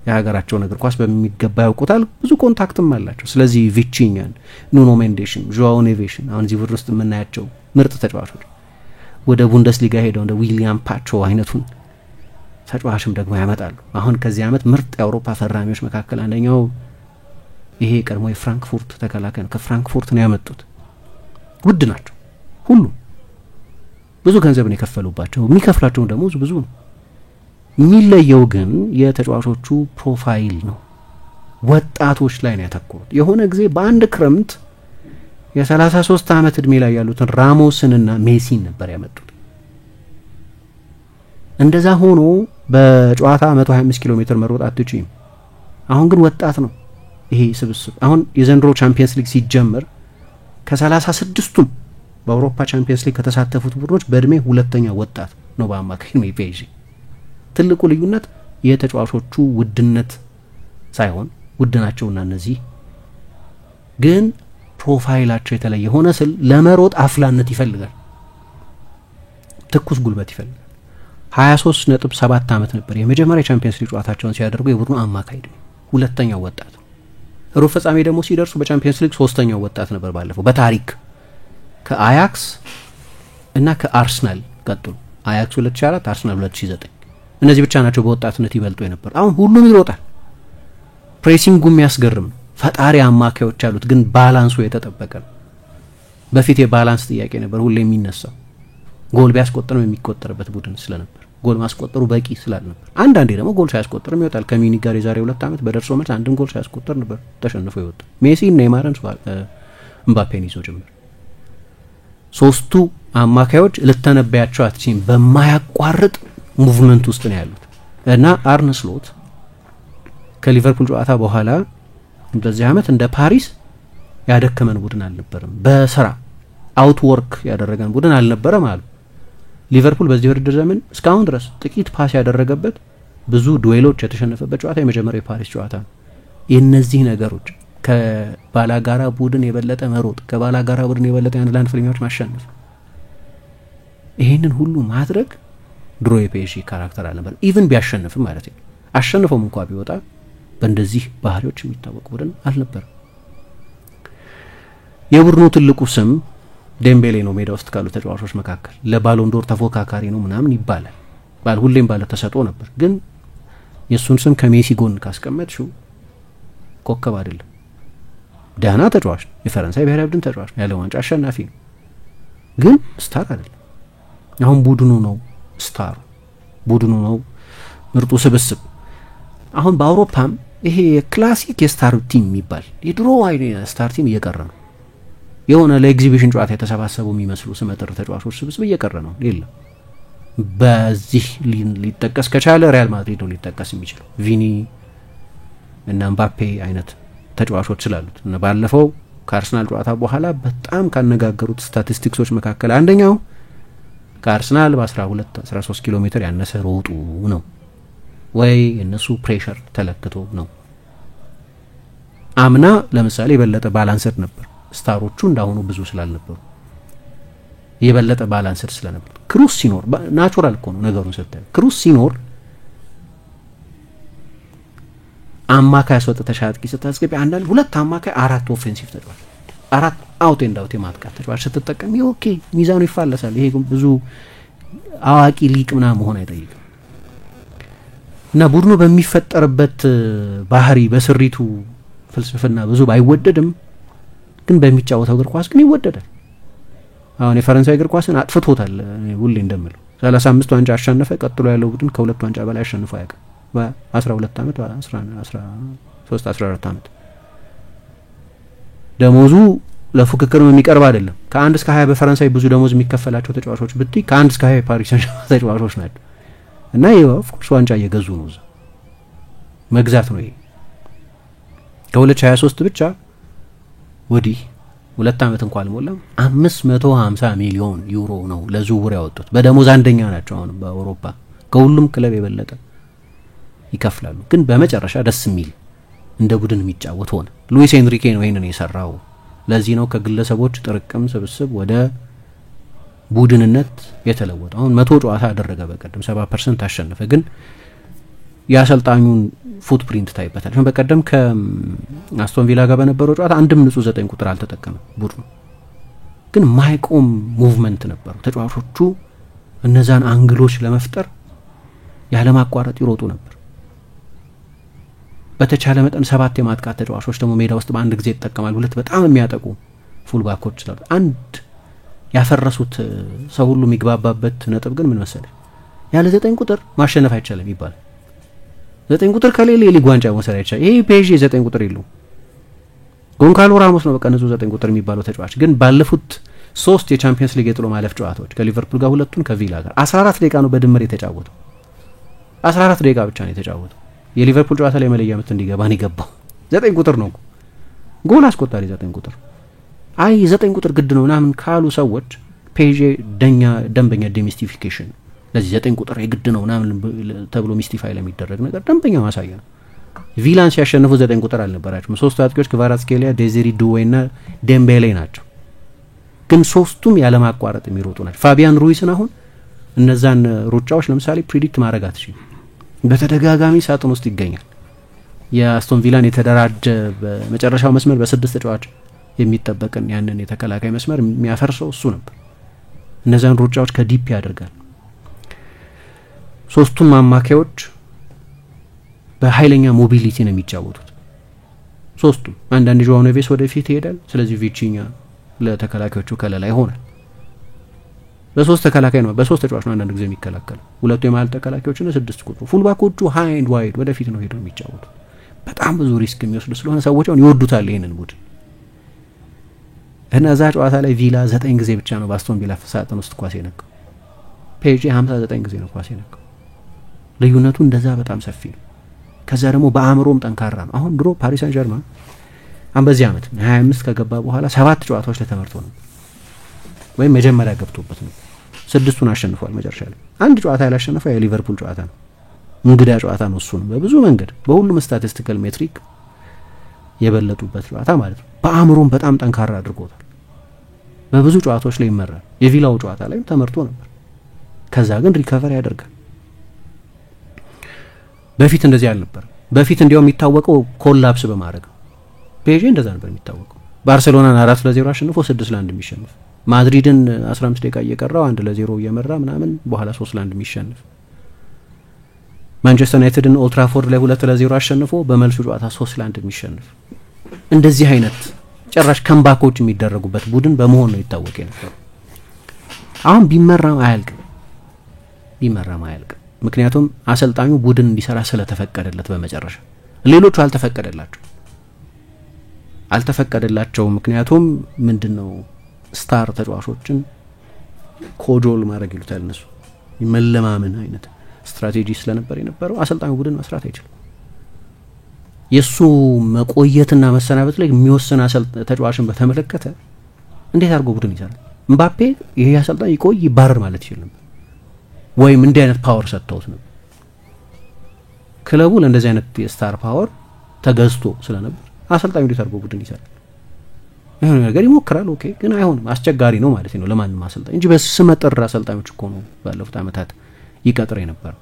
የሀገራቸውን እግር ኳስ በሚገባ ያውቁታል፣ ብዙ ኮንታክትም አላቸው። ስለዚህ ቪቺኛን፣ ኑኖ ሜንዴሽን፣ ጆአው ኔቬሽን አሁን እዚህ ቡድን ውስጥ የምናያቸው ምርጥ ተጫዋቾች ወደ ቡንደስሊጋ ሄደው እንደ ዊሊያም ፓቾ አይነቱን ተጫዋችም ደግሞ ያመጣሉ። አሁን ከዚህ አመት ምርጥ የአውሮፓ ፈራሚዎች መካከል አንደኛው ይሄ ቀድሞ የፍራንክፉርት ተከላካይ ነው። ከፍራንክፉርት ነው ያመጡት። ውድ ናቸው ሁሉ፣ ብዙ ገንዘብ ነው የከፈሉባቸው። የሚከፍላቸው ደግሞ ብዙ ነው። የሚለየው ግን የተጫዋቾቹ ፕሮፋይል ነው። ወጣቶች ላይ ነው ያተኮሩት። የሆነ ጊዜ በአንድ ክረምት የ33 አመት እድሜ ላይ ያሉትን ራሞስንና ሜሲን ነበር ያመጡት። እንደዛ ሆኖ በጨዋታ 125 ኪሎ ሜትር መሮጥ አትችይም። አሁን ግን ወጣት ነው ይሄ ስብስብ። አሁን የዘንድሮ ቻምፒየንስ ሊግ ሲጀመር ከ36ቱም በአውሮፓ ቻምፒየንስ ሊግ ከተሳተፉት ቡድኖች በእድሜ ሁለተኛ ወጣት ነው በአማካይ ነው ፔጂ። ትልቁ ልዩነት የተጫዋቾቹ ውድነት ሳይሆን ውድ ናቸውና እነዚህ ግን ፕሮፋይላቸው የተለየ ሆነ ስል ለመሮጥ አፍላነት ይፈልጋል፣ ትኩስ ጉልበት ይፈልጋል። 23.7 አመት ነበር የመጀመሪያ ቻምፒየንስ ሊግ ጨዋታቸውን ሲያደርጉ የቡድኑ አማካይ እድሜ። ሁለተኛው ወጣት ሩብ ፍጻሜ ደግሞ ሲደርሱ በቻምፒየንስ ሊግ ሶስተኛው ወጣት ነበር ባለፈው በታሪክ ከአያክስ እና ከአርሰናል ቀጥሎ። አያክስ 2004 አርሰናል 2009 እነዚህ ብቻ ናቸው በወጣትነት ይበልጡ የነበር። አሁን ሁሉም ይሮጣል። ፕሬሲንጉም ያስገርም ነው። ፈጣሪ አማካዮች አሉት፣ ግን ባላንሱ የተጠበቀ ነው። በፊት የባላንስ ጥያቄ ነበር ሁሌ የሚነሳው። ጎል ቢያስቆጥርም የሚቆጠርበት ቡድን ስለነበር ጎል ማስቆጠሩ በቂ ስላልነበር፣ አንዳንዴ ደግሞ ጎል ሳያስቆጥርም ይወጣል። ከሚኒክ ጋር የዛሬ 2 አመት በደርሶ መልስ አንድም ጎል ሳያስቆጥር ነበር ተሸንፎ ይወጣል። ሜሲ እና ኔይማርን እምባፔን ይዞ ጀመር። ሶስቱ አማካዮች ልተነበያቸው አትችይም፣ በማያቋርጥ ሙቭመንት ውስጥ ነው ያሉት። እና አርነ ስሎት ከሊቨርፑል ጨዋታ በኋላ በዚህ አመት እንደ ፓሪስ ያደከመን ቡድን አልነበረም፣ በስራ አውትወርክ ያደረገን ቡድን አልነበረም አሉ። ሊቨርፑል በዚህ ውድድር ዘመን እስካሁን ድረስ ጥቂት ፓስ ያደረገበት ብዙ ዱዌሎች የተሸነፈበት ጨዋታ የመጀመሪያው የፓሪስ ጨዋታ ነው። የእነዚህ ነገሮች ከባላጋራ ቡድን የበለጠ መሮጥ፣ ከባላጋራ ቡድን የበለጠ የአንድ ለአንድ ፍልሚያዎች ማሸነፍ፣ ይሄንን ሁሉ ማድረግ ድሮ የፒኤስጂ ካራክተር አልነበር። ኢቭን ቢያሸንፍም ማለት ነው አሸንፈውም እንኳ ቢወጣ በእንደዚህ ባህሪዎች የሚታወቅ ቡድን አልነበረም። የቡድኑ ትልቁ ስም ዴምቤሌ ነው። ሜዳ ውስጥ ካሉ ተጫዋቾች መካከል ለባሎንዶር ተፎካካሪ ነው ምናምን ይባላል። ሁሌም ባለ ተሰጥኦ ነበር። ግን የእሱን ስም ከሜሲ ጎን ካስቀመጥሽው ኮከብ አይደለም። ደህና ተጫዋች ነው። የፈረንሳይ ብሔራዊ ቡድን ተጫዋች ነው። ያለ ዋንጫ አሸናፊ ነው። ግን ስታር አይደለም። አሁን ቡድኑ ነው ስታሩ፣ ቡድኑ ነው ምርጡ ስብስብ። አሁን በአውሮፓም ይሄ የክላሲክ የስታር ቲም የሚባል የድሮ አይነት ስታር ቲም እየቀረ ነው። የሆነ ለኤግዚቢሽን ጨዋታ የተሰባሰቡ የሚመስሉ ስመጥር ተጫዋቾች ስብስብ እየቀረ ነው። የለም። በዚህ ሊጠቀስ ከቻለ ሪያል ማድሪድ ነው ሊጠቀስ የሚችለው ቪኒ እና ምባፔ አይነት ተጫዋቾች ስላሉት እና ባለፈው ከአርሰናል ጨዋታ በኋላ በጣም ካነጋገሩት ስታቲስቲክሶች መካከል አንደኛው ከአርሰናል በ12-13 ኪሎ ሜትር ያነሰ ሮጡ ነው ወይ የነሱ ፕሬሸር ተለክቶ ነው። አምና ለምሳሌ የበለጠ ባላንስድ ነበር። ስታሮቹ እንዳሁኑ ብዙ ስላልነበሩ የበለጠ ባላንስድ ስለነበር ክሩስ ሲኖር ናቹራል እኮ ነው ነገሩን ስታይ ክሩስ ሲኖር አማካይ አስወጥተሽ አጥቂ ስታስገቢ አንዳንድ ሁለት አማካይ አራት ኦፌንሲቭ ተጫዋች አራት አውት ኤንድ አውት የማጥቃት ተጫዋች ስትጠቀም ኦኬ ሚዛኑ ይፋለሳል። ይሄ ብዙ አዋቂ ሊቅ ምናምን መሆን አይጠይቅም። እና ቡድኑ በሚፈጠርበት ባህሪ በስሪቱ ፍልስፍና ብዙ ባይወደድም ግን በሚጫወተው እግር ኳስ ግን ይወደዳል። አሁን የፈረንሳይ እግር ኳስን አጥፍቶታል። ሁሌ እንደምለው 35 ዋንጫ አሸነፈ። ቀጥሎ ያለው ቡድን ከሁለት ዋንጫ በላይ አሸንፎ አያውቅም። በ12 ዓመት በ13 14 ዓመት ደሞዙ ለፉክክርም የሚቀርብ አይደለም። ከ1 እስከ 20 በፈረንሳይ ብዙ ደሞዝ የሚከፈላቸው ተጫዋቾች ብትይ ከ1 እስከ 20 ፓሪስ ሰን-ዠርማን ተጫዋቾች ናቸው። እና ይሄው ኦፍኮርስ ዋንጫ እየገዙ ነው። እዛ መግዛት ነው። ይሄ ከ2023 ብቻ ወዲህ 2 ዓመት እንኳን አልሞላም 550 ሚሊዮን ዩሮ ነው ለዝውውር ያወጡት። በደሞዝ አንደኛ ናቸው። አሁን በአውሮፓ ከሁሉም ክለብ የበለጠ ይከፍላሉ። ግን በመጨረሻ ደስ የሚል እንደ ቡድን የሚጫወት ሆነ። ሉዊስ ኤንሪኬ ነው ይሄንን የሰራው። ለዚህ ነው ከግለሰቦች ጥርቅም ስብስብ ወደ ቡድንነት የተለወጠ። አሁን 100 ጨዋታ አደረገ በቀደም 70% አሸነፈ። ግን የአሰልጣኙን ፉትፕሪንት ታይበታል። በቀደም ከአስቶን ቪላ ጋር በነበረው ጨዋታ አንድም ንጹህ 9 ቁጥር አልተጠቀመም ቡድኑ። ግን ማይቆም ሙቭመንት ነበረው። ተጫዋቾቹ እነዛን አንግሎች ለመፍጠር ያለማቋረጥ ይሮጡ ነበር። በተቻለ መጠን 7 የማጥቃት ተጫዋቾች ደግሞ ሜዳ ውስጥ በአንድ ጊዜ ይጠቀማል። 2 በጣም የሚያጠቁ ፉልባኮች ስላሉ አንድ ያፈረሱት ሰው ሁሉ የሚግባባበት ነጥብ ግን ምን መሰለህ? ያለ 9 ቁጥር ማሸነፍ አይቻልም ይባላል። 9 ቁጥር ከሌለ የሊግ ዋንጫ መውሰድ አይቻልም። ይሄ ፒኤስጂ 9 ቁጥር የለውም። ጎንካሎ ራሞስ ነው በቃ ንጹህ 9 ቁጥር የሚባለው ተጫዋች። ግን ባለፉት 3 የቻምፒየንስ ሊግ የጥሎ ማለፍ ጨዋታዎች ከሊቨርፑል ጋር 2ቱን ከቪላ ጋር 14 ደቂቃ ነው በድምር የተጫወተው። 14 ደቂቃ ብቻ ነው የተጫወተው። የሊቨርፑል ጨዋታ ላይ መለያ ምት እንዲገባ ነው የገባው። 9 ቁጥር ነው ጎል አስቆጣሪ 9 ቁጥር። አይ 9 ቁጥር ግድ ነው ምናምን ካሉ ሰዎች ፒኤስጂ ደንበኛ ዴሚስቲፊኬሽን ለዚህ 9 ቁጥር የግድ ነው ምናምን ተብሎ ሚስቲፋይ ለሚደረግ ነገር ደንበኛ ማሳያ ነው። ቪላን ሲያሸንፉ 9 ቁጥር አልነበራቸውም። 3 አጥቂዎች ክቫራትስኬሊያ፣ ዴዚሪ ዱዌና ዴምቤሌ ናቸው። ግን 3ቱም ያለማቋረጥ የሚሮጡ ናቸው። ፋቢያን ሩይስን አሁን እነዛን ሩጫዎች ለምሳሌ ፕሪዲክት ማድረግ አትችልም። በተደጋጋሚ ሳጥን ውስጥ ይገኛል። የአስቶን ቪላን የተደራጀ በመጨረሻው መስመር በ6 ተጫዋች የሚጠበቅን ያንን የተከላካይ መስመር የሚያፈርሰው እሱ ነበር። እነዛን ሩጫዎች ከዲፕ ያደርጋል። 3ቱም አማካዮች በኃይለኛ ሞቢሊቲ ነው የሚጫወቱት። 3ቱም አንዳንድ ጆዋው ኔቬስ ወደፊት ይሄዳል። ስለዚህ ቪቺኛ ለተከላካዮቹ ከለላ ይሆናል። በ3 ተከላካይ ነው በ3 ተጫዋች ነው አንዳንድ ጊዜ የሚከላከለው። 2 የማል ተከላካዮችና 6 ቁጥሩ ፉልባኮቹ ሃይ ኤንድ ዋይድ ወደፊት ነው ሄደው የሚጫወቱት። በጣም ብዙ ሪስክ የሚወስዱ ስለሆነ ሰዎች አሁን ይወዱታል ይሄንን ቡድን። እና እዛ ጨዋታ ላይ ቪላ 9 ጊዜ ብቻ ነው በአስቶን ቪላ ሳጥን ውስጥ ኳስ የነካው። ፒኤስጂ 59 ጊዜ ነው ኳስ የነካው። ልዩነቱ እንደዛ በጣም ሰፊ ነው። ከዛ ደግሞ በአእምሮም ጠንካራ ነው። አሁን ድሮ ፓሪስ ሰን-ዠርማን በዚህ ዓመት 25 ከገባ በኋላ 7 ጨዋታዎች ለተመርቶ ነው ወይም መጀመሪያ ገብቶበት ነው 6ቱን አሸንፏል። መጨረሻ ላይ አንድ ጨዋታ ያላሸነፈው የሊቨርፑል ጨዋታ ነው። እንግዳ ጨዋታ ነው እሱን በብዙ መንገድ በሁሉም ስታቲስቲካል ሜትሪክ የበለጡበት ጨዋታ ማለት ነው። በአእምሮም በጣም ጠንካራ አድርጎታል። በብዙ ጨዋታዎች ላይ ይመራል። የቪላው ጨዋታ ላይ ተመርቶ ነበር። ከዛ ግን ሪከቨር ያደርጋል። በፊት እንደዚህ አልነበር። በፊት እንዲያውም የሚታወቀው ኮላፕስ በማድረግ ፔዤ እንደዛ ነበር የሚታወቀው። ባርሴሎናን 4-0 አሸንፎ 6-1 የሚሸንፍ፣ ማድሪድን 15 ደቂቃ እየቀረው 1-0 እየመራ ምናምን በኋላ 3-1 የሚሸንፍ፣ ማንቸስተር ዩናይትድን ኦልድ ትራፎርድ ላይ 2-0 አሸንፎ በመልሱ ጨዋታ 3-1 የሚሸንፍ፣ እንደዚህ አይነት ጭራሽ ከምባኮች የሚደረጉበት ቡድን በመሆን ነው ይታወቅ የነበረው። አሁን ቢመራም አያልቅም። ምክንያቱም አሰልጣኙ ቡድን እንዲሰራ ስለተፈቀደለት በመጨረሻ ሌሎቹ አልተፈቀደላቸው። ምክንያቱም ምንድነው ስታር ተጫዋቾችን ኮጆል ማድረግ ይሉታል እነሱ መለማመን አይነት ስትራቴጂ ስለነበር የነበረው አሰልጣኙ ቡድን መስራት አይችልም። የሱ መቆየትና መሰናበት ላይ የሚወስን ተጫዋችን በተመለከተ እንዴት አድርጎ ቡድን ይሰራል? ምባፔ ይሄ አሰልጣኝ ይቆይ ይባረር ማለት ይችላል ወይም እንዲህ አይነት ፓወር ሰጥተውት ነው። ክለቡ ለእንደዚህ አይነት የስታር ፓወር ተገዝቶ ስለነበር አሰልጣኙ እንዴት አድርጎ ቡድን ይሰራል? ይሄ ነገር ይሞክራል፣ ኦኬ፣ ግን አይሆንም። አስቸጋሪ ነው ማለት ነው ለማንም አሰልጣኝ እንጂ በስመጥር አሰልጣኞች እኮ ነው ባለፉት አመታት ይቀጥር የነበረው።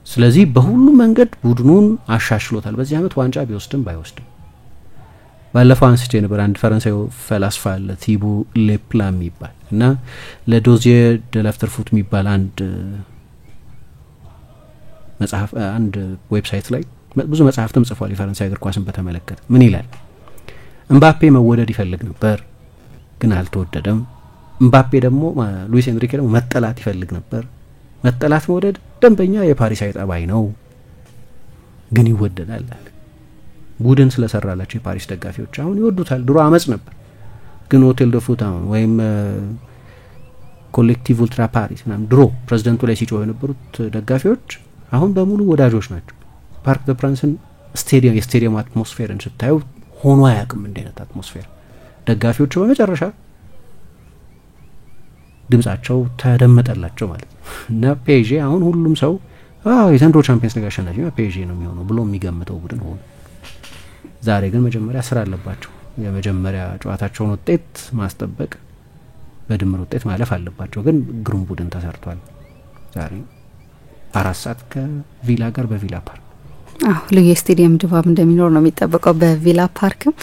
ስለዚህ በሁሉም መንገድ ቡድኑን አሻሽሎታል። በዚህ አመት ዋንጫ ቢወስድም ባይወስድም ባለፈው አንስቼ ነበር። አንድ ፈረንሳዊ ፈላስፋ አለ ቲቡ ሌፕላም የሚባል እና ለዶዚየ ደላፍተር ፉት የሚባል አንድ መጽሐፍ አንድ ዌብሳይት ላይ ብዙ መጽሐፍትም ጽፏል የፈረንሳይ እግር ኳስን በተመለከተ። ምን ይላል? እምባፔ መወደድ ይፈልግ ነበር ግን አልተወደደም። እምባፔ ደግሞ ሉዊስ ኤንሪኬ ደግሞ መጠላት ይፈልግ ነበር። መጠላት መውደድ ደንበኛ የፓሪሳዊ ጠባይ ነው ግን ይወደዳል። ቡድን ስለሰራላቸው የፓሪስ ደጋፊዎች አሁን ይወዱታል። ድሮ አመጽ ነበር ግን ሆቴል ደ ፉት አሁን ወይም ኮሌክቲቭ ኡልትራ ፓሪስ ምናምን ድሮ ፕሬዝዳንቱ ላይ ሲጮህ የነበሩት ደጋፊዎች አሁን በሙሉ ወዳጆች ናቸው። ፓርክ ደ ፕራንስን የስቴዲየም አትሞስፌርን ስታዩ ሆኖ አያውቅም እንደ አይነት አትሞስፌር። ደጋፊዎቹ በመጨረሻ ድምጻቸው ተደመጠላቸው ማለት ነው። እና ፔዤ አሁን ሁሉም ሰው የዘንድሮ ቻምፒየንስ ሊግ አሸናፊ ፔዤ ነው የሚሆነው ብሎ የሚገምተው ቡድን ሆነ። ዛሬ ግን መጀመሪያ ስራ አለባቸው። የመጀመሪያ ጨዋታቸውን ውጤት ማስጠበቅ፣ በድምር ውጤት ማለፍ አለባቸው። ግን ግሩም ቡድን ተሰርቷል። ዛሬ 4 ሰዓት ከቪላ ጋር በቪላ ፓርክ ልዩ የስቴዲየም ድባብ እንደሚኖር ነው የሚጠበቀው በቪላ ፓርክም